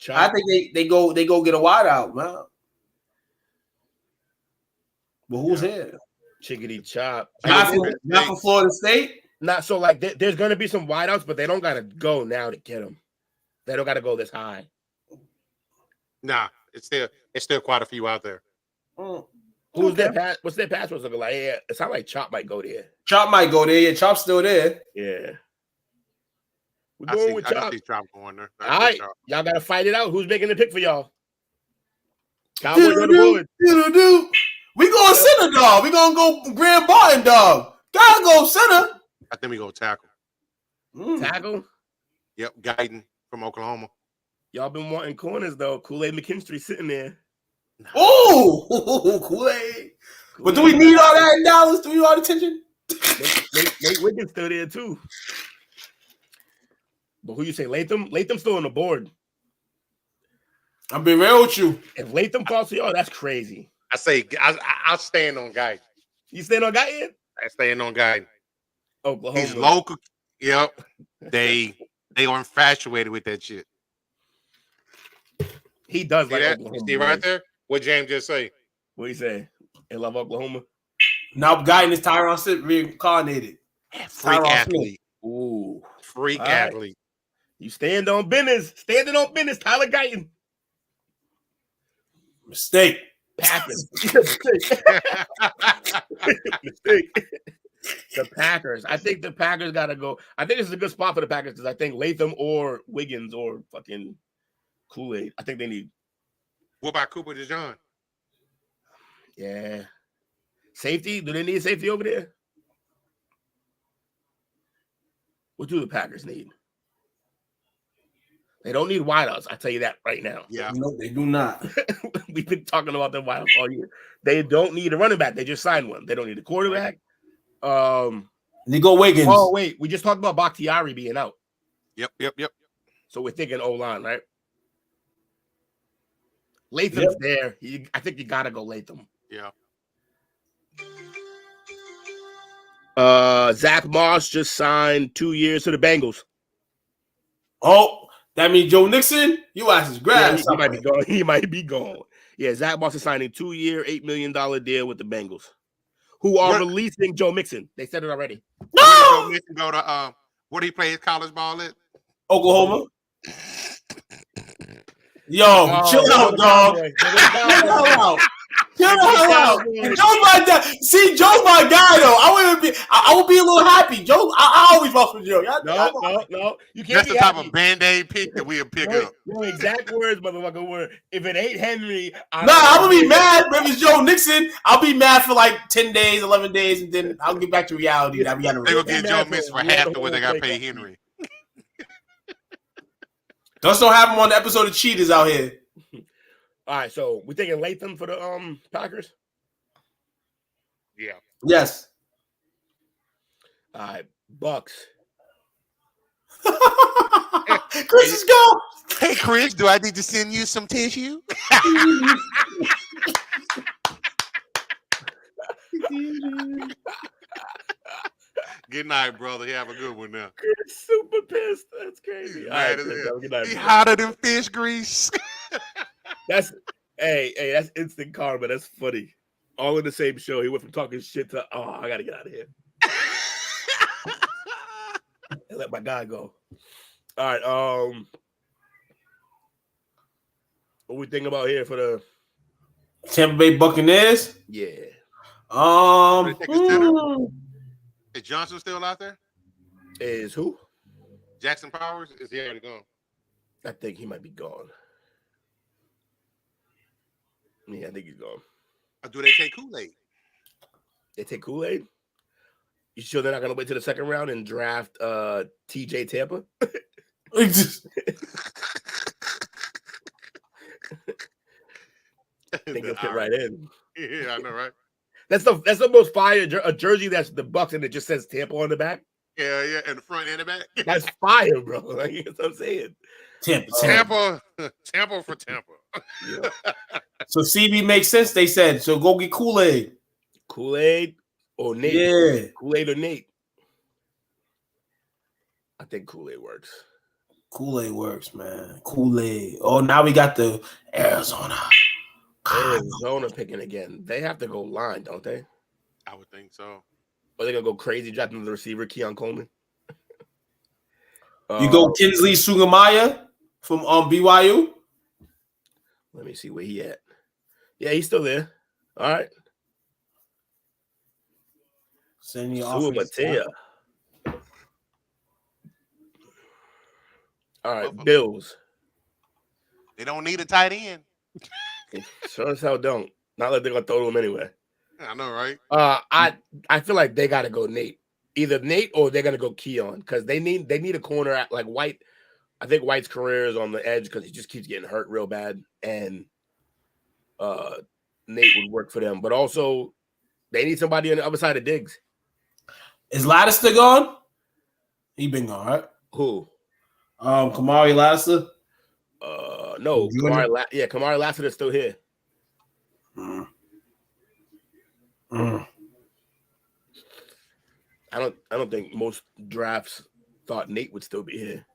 I think they go get a wideout, man. But who's here? Chickadee chop. Not from Florida State. Not so like there's gonna be some wideouts, but they don't gotta go now to get them. They don't gotta go this high. Nah, it's still quite a few out there. Who's their pass? What's their pass rush looking like? Yeah, it sounds like Chop might go there. Chop might go there. Yeah, Chop's still there. Yeah. We're I going with Chop. see Chop going there. All right, y'all gotta fight it out. Who's making the pick for y'all? Cowboys on the board. We going center, dog. We gonna go Grand Barton, dog. Gotta go center. I think we go tackle. Tackle? Yep, Guyton from Oklahoma. Y'all been wanting corners though. Kool-Aid McKinstry sitting there. Oh, Kool-Aid. But do we need all that in Dallas? Do we need all the attention? Nate Wiggins still there too. But who you say, Latham? Latham's still on the board. I'm being real with you. If Latham falls to y'all, that's crazy. I say I'll stand on Guyton. You stand on Guyton? I stand on Guyton. Oklahoma. He's local. Yep. They are infatuated with that shit. He does See like that? Oklahoma. See right there? What James just say? What you say? They love Oklahoma. Now Guyton is Tyron Smith reincarnated. Freak athlete. Ooh. Freak athlete. You stand on business. Standing on business, Tyler Guyton. Mistake. Packers. Mistake. The Packers. I think the Packers got to go. I think this is a good spot for the Packers because I think Latham or Wiggins or fucking Kool-Aid. I think they need. What about Cooper DeJean? Yeah. Safety? Do they need safety over there? What do the Packers need? They don't need wideouts. I tell you that right now. Yeah. No, they do not. We've been talking about the wideouts all year. They don't need a running back. They just signed one. They don't need a quarterback. They go Wiggins. Oh, wait. We just talked about Bakhtiari being out. Yep. So we're thinking O-line, right? Latham's there. I think you got to go Latham. Yeah. Zach Moss just signed 2 years to the Bengals. Oh, that means Joe Nixon? You ask his grass. Yeah, he might be gone. He might be gone. Yeah, Zach Moss is signing 2-year, $8 million deal with the Bengals, who are releasing Joe Mixon. They said it already. No! Joe Mixon go to where he plays college ball at? Oklahoma. Yo, chill out, dog. Chill out. Chill out. Joe's my dad. See, Joe's my guy, though. I would be a little happy. Joe, I always lost with Joe. No. You can't. That's the type of Band-Aid pick that we'll pick up. Your exact words, motherfucker, were if it ain't Henry. I'm gonna be mad. But if it's Joe Nixon, I'll be mad for like 10 days, 11 days, and then I'll get back to reality. They're gonna get Joe Mixon for half the way they got to pay Henry. Just don't have him on the episode of Cheaters out here. All right, so we thinking Latham for the Packers? Yeah. Yes. All right, Bucks. Chris is gone. Hey, Chris, do I need to send you some tissue? Good night, brother. You have a good one now. Chris super pissed. That's crazy. All right, good night. He hotter than fish grease. That's that's instant karma. That's funny. All in the same show. He went from talking shit to I gotta get out of here. And let my guy go. All right. What we thinking about here for the Tampa Bay Buccaneers? Yeah. Is Johnson still out there? Is who? Jackson Powers? Is he already gone? I think he might be gone. Yeah, I think he's gone. Or do they take Kool-Aid? They take Kool-Aid? You sure they're not going to wait to the second round and draft TJ Tampa? I think he'll fit right in. Yeah, I know, right? That's the most fire a jersey that's the Bucks and it just says Tampa on the back. Yeah, in the front and the back. That's fire, bro. Like, that's what I'm saying. Tampa for Tampa. Yeah. So CB makes sense, they said. So go get Kool-Aid. Kool-Aid or Nate? Yeah. Kool-Aid or Nate? I think Kool-Aid works. Kool-Aid works, man. Kool-Aid. Oh, now we got the Arizona picking again. They have to go line, don't they? I would think so. Or they're gonna go crazy drafting the receiver, Keon Coleman. You go Kinsley Sugamaya from BYU. Let me see where he at. Yeah, he's still there. All right. Send you Matea. All right, Buffalo. Bills. They don't need a tight end. Sure as hell don't. Not like they're gonna throw to him anyway. I know, right? I feel like they gotta go Nate. Either Nate or they're gonna go Keon because they need a corner at like White. I think White's career is on the edge because he just keeps getting hurt real bad, and Nate would work for them. But also, they need somebody on the other side of Diggs. Is Lattister gone? He been gone, right? Who? Kamari Lattister. No, Kamari Lassiter is still here. I don't think most drafts thought Nate would still be here.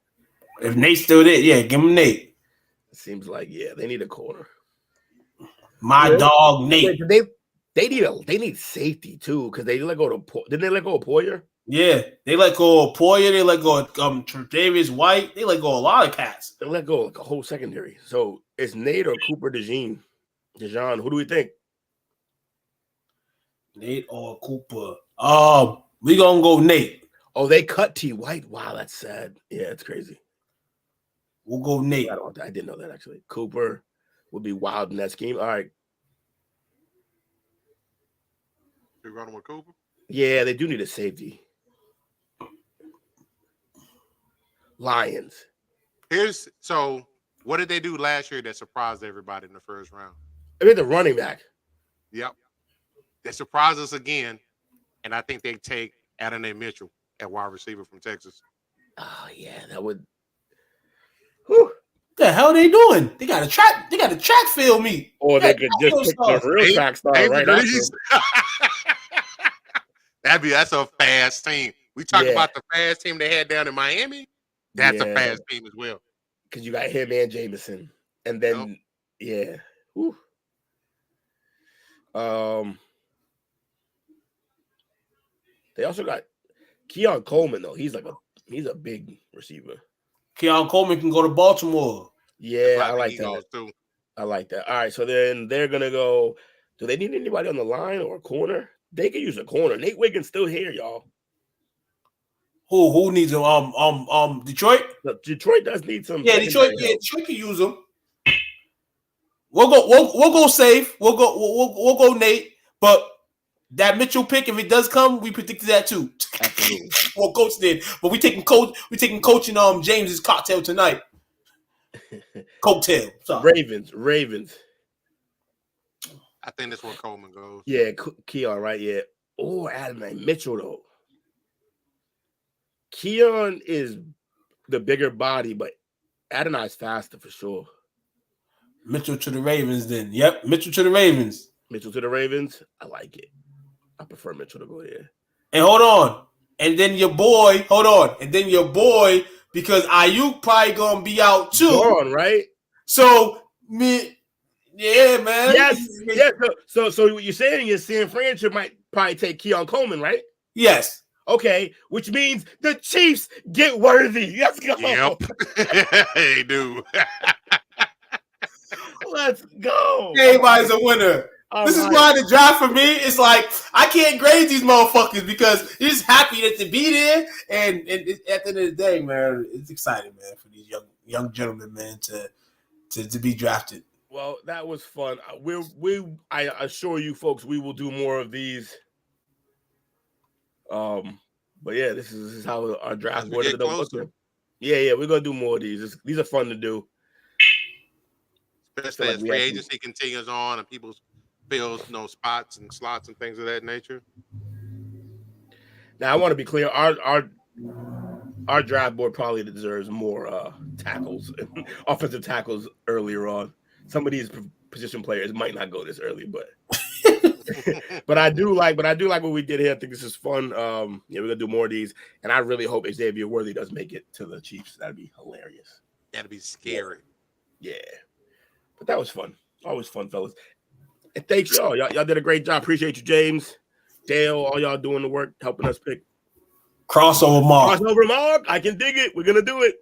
If Nate's still there, yeah, give him Nate. It seems like they need a corner. Dog Nate. They need safety too because they let go to didn't they let go of Poyer? Yeah, they let go of Poyer. They let go of Tre'Davious White. They let go of a lot of cats. They let go of like a whole secondary. So it's Nate or Cooper DeJean. Who do we think? Nate or Cooper? We gonna go Nate. Oh, they cut T. White. Wow, that's sad. Yeah, it's crazy. We'll go Nate. I didn't know that actually. Cooper would be wild in that scheme. All right. You're running with Cooper? Yeah, they do need a safety. Lions. So what did they do last year that surprised everybody in the first round? They made the running back. Yep. They surprised us again, and I think they take Adonai Mitchell at wide receiver from Texas. Oh yeah, that would. Whew. The hell they doing? They got a track field meet. Or they could just pick the real track star right after. That's a fast team. We talk about the fast team they had down in Miami. That's a fast team as well. Because you got him and Jameson. And then Whew. They also got Keon Coleman though. He's a big receiver. Keon Coleman can go to Baltimore. Yeah, I like that too. I like that. All right, so then they're gonna go. Do they need anybody on the line or a corner? They could use a corner. Nate Wiggins still here, y'all. Who needs him? Detroit. Detroit does need some. Yeah, Detroit can use him. We'll go safe. We'll go Nate. But that Mitchell pick, if it does come, we predicted that too. Absolutely. Well, coach did, but we taking coach and James's cocktail tonight. Cocktail. Sorry. Ravens. I think that's where Coleman goes. Yeah, Keon, right? Yeah. Oh, Adonai Mitchell though. Keon is the bigger body, but Adonai's faster for sure. Mitchell to the Ravens, then. Yep, Mitchell to the Ravens. I like it. I prefer Mitchell to go there. And hold on. And then your boy, because Ayuk probably gonna be out too. Gone, right? So yeah, man. Yes. So what you're saying is San Francisco might probably take Keon Coleman, right? Yes. Okay, which means the Chiefs get Worthy. Let's go. Yep. They do. Let's go. Everybody's a winner. This is why the draft for me is like I can't grade these motherfuckers because you're just happy that to be there, and at the end of the day, man, it's exciting, man, for these young gentlemen, man, to be drafted. Well, that was fun. I assure you, folks, we will do more of these. But yeah, this is how our draft board ended up looking. Yeah, we're gonna do more of these. These are fun to do. Especially as free agency continues on and people fill spots and slots and things of that nature. Now I want to be clear, our draft board probably deserves more tackles, offensive tackles earlier on. Some of these position players might not go this early, but but I do like what we did here. I think this is fun. We're gonna do more of these, and I really hope Xavier Worthy does make it to the Chiefs. That'd be hilarious. That'd be scary. Yeah. But that was fun. Always fun, fellas. And thanks, y'all. Y'all did a great job. Appreciate you, James. Dale, all y'all doing the work, helping us pick. Crossover Mark. Crossover Mark. I can dig it. We're going to do it.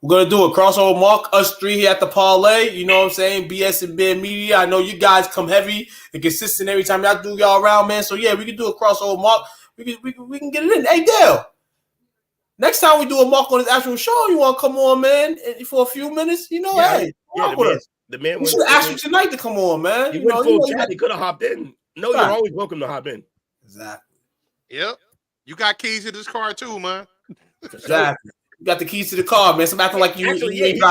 We're going to do a crossover Mark, us three here at the parlay. You know what I'm saying? BS and Ben Media. I know you guys come heavy and consistent every time y'all do y'all around, man. So, yeah, we can do a crossover Mark. We can get it in. Hey, Dale, next time we do a Mark on his actual show, you want to come on, man, for a few minutes? You know, hey, the man we should have asked you tonight to come on, man. He went full chat. He could have hopped in. No, you're always welcome to hop in. Exactly. Yep. You got keys to this car too, man. Exactly. You got the keys to the car, man. So I'm acting like you ain't he can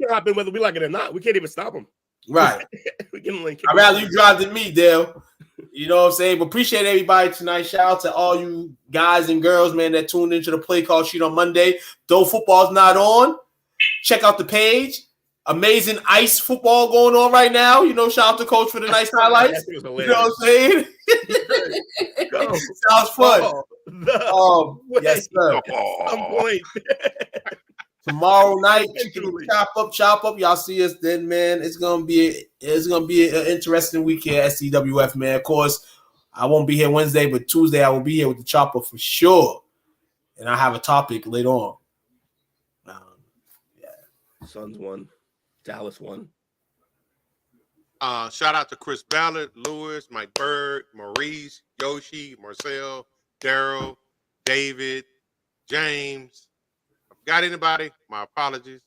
hop in whether we like it or not. We can't even stop him. Right. I'd rather you drive than me, Dale. You know what I'm saying? But appreciate everybody tonight. Shout out to all you guys and girls, man, that tuned into the Play Call sheet on Monday. Though football's not on, check out the page. Amazing ice football going on right now. You know, shout out to Coach for the nice highlights. You know what I'm saying? Sounds fun. Yes, sir. Some point. Tomorrow night, chop up. Y'all see us then, man. It's gonna be an interesting week here at STWF, man. Of course, I won't be here Wednesday, but Tuesday I will be here with the chopper for sure. And I have a topic later on. Suns won. Dallas won. Shout out to Chris Ballard, Lewis, Mike Bird, Maurice, Yoshi, Marcel, Daryl, David, James. Got anybody? My apologies.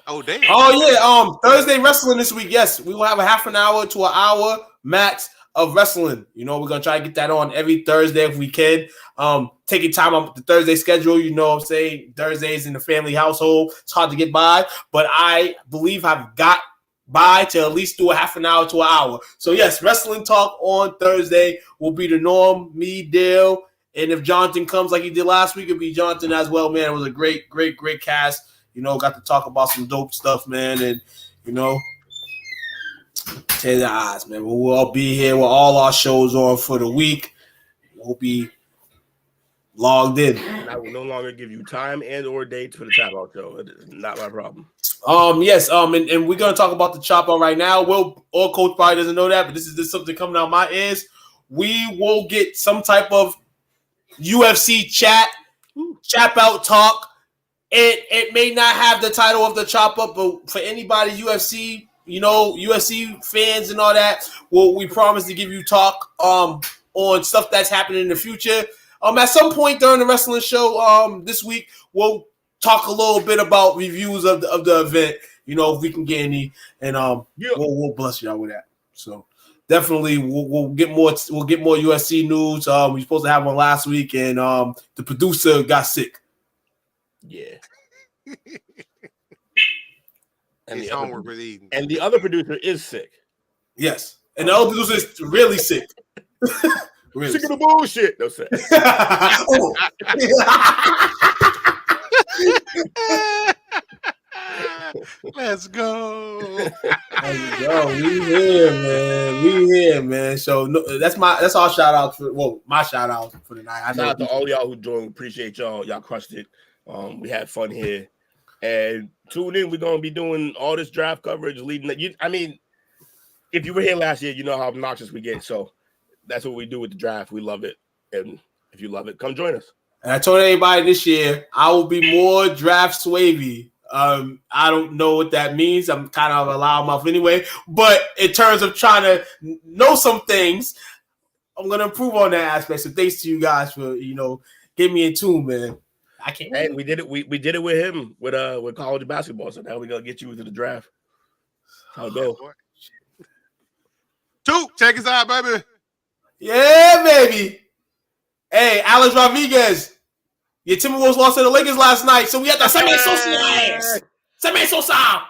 Oh, damn. Oh, yeah. Thursday wrestling this week. Yes, we will have a half an hour to an hour max of wrestling. You know, we're going to try to get that on every Thursday if we can. Taking time off the Thursday schedule, you know what I'm saying? Thursdays in the family household, it's hard to get by. But I believe I've got by to at least do a half an hour to an hour. So, yes, wrestling talk on Thursday will be the norm. Me, Dale, and if Jonathan comes like he did last week, it'll be Jonathan as well, man. It was a great cast. You know, got to talk about some dope stuff, man. And, you know, tell the eyes, man. We'll all be here with all our shows on for the week. We'll be logged in. And I will no longer give you time and or dates for the Tap Out show. It is not my problem. Yes, and we're gonna talk about the chop out right now. Will or Coach probably doesn't know that, but this is something coming out my ears. We will get some type of UFC chat out talk. It may not have the title of the chop up, but for anybody UFC, you know, UFC fans and all that, we promise to give you talk on stuff that's happening in the future. At some point during the wrestling show this week, we'll talk a little bit about reviews of the event. You know, if we can get any, and we'll bless y'all with that. So definitely we'll get more UFC news. We were supposed to have one last week, and the producer got sick. Yeah. And the other producer is sick. Yes. And the other producer is really sick. Really sick of the bullshit. No, sir. Let's go. We here, man. So that's our shout out my shout out for the night. Shout out to all y'all who joined. Appreciate y'all. Y'all crushed it. We had fun here. And tune in. We're gonna be doing all this draft coverage leading. If you were here last year, you know how obnoxious we get. So that's what we do with the draft. We love it. And if you love it, come join us. And I told everybody this year I will be more draft swavy. I don't know what that means. I'm kind of a loudmouth anyway. But in terms of trying to know some things, I'm gonna improve on that aspect. So thanks to you guys for getting me in tune, man. I can't. And we did it. We did it with him with college basketball. So now we're gonna get you into the draft. How it go? Check us out, baby. Yeah, baby. Hey, Alex Rodriguez. Your Timberwolves lost to the Lakers last night, so we had to Sosa.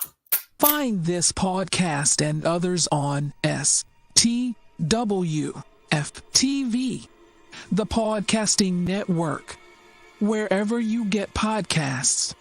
Find this podcast and others on STWF TV, the podcasting network, wherever you get podcasts.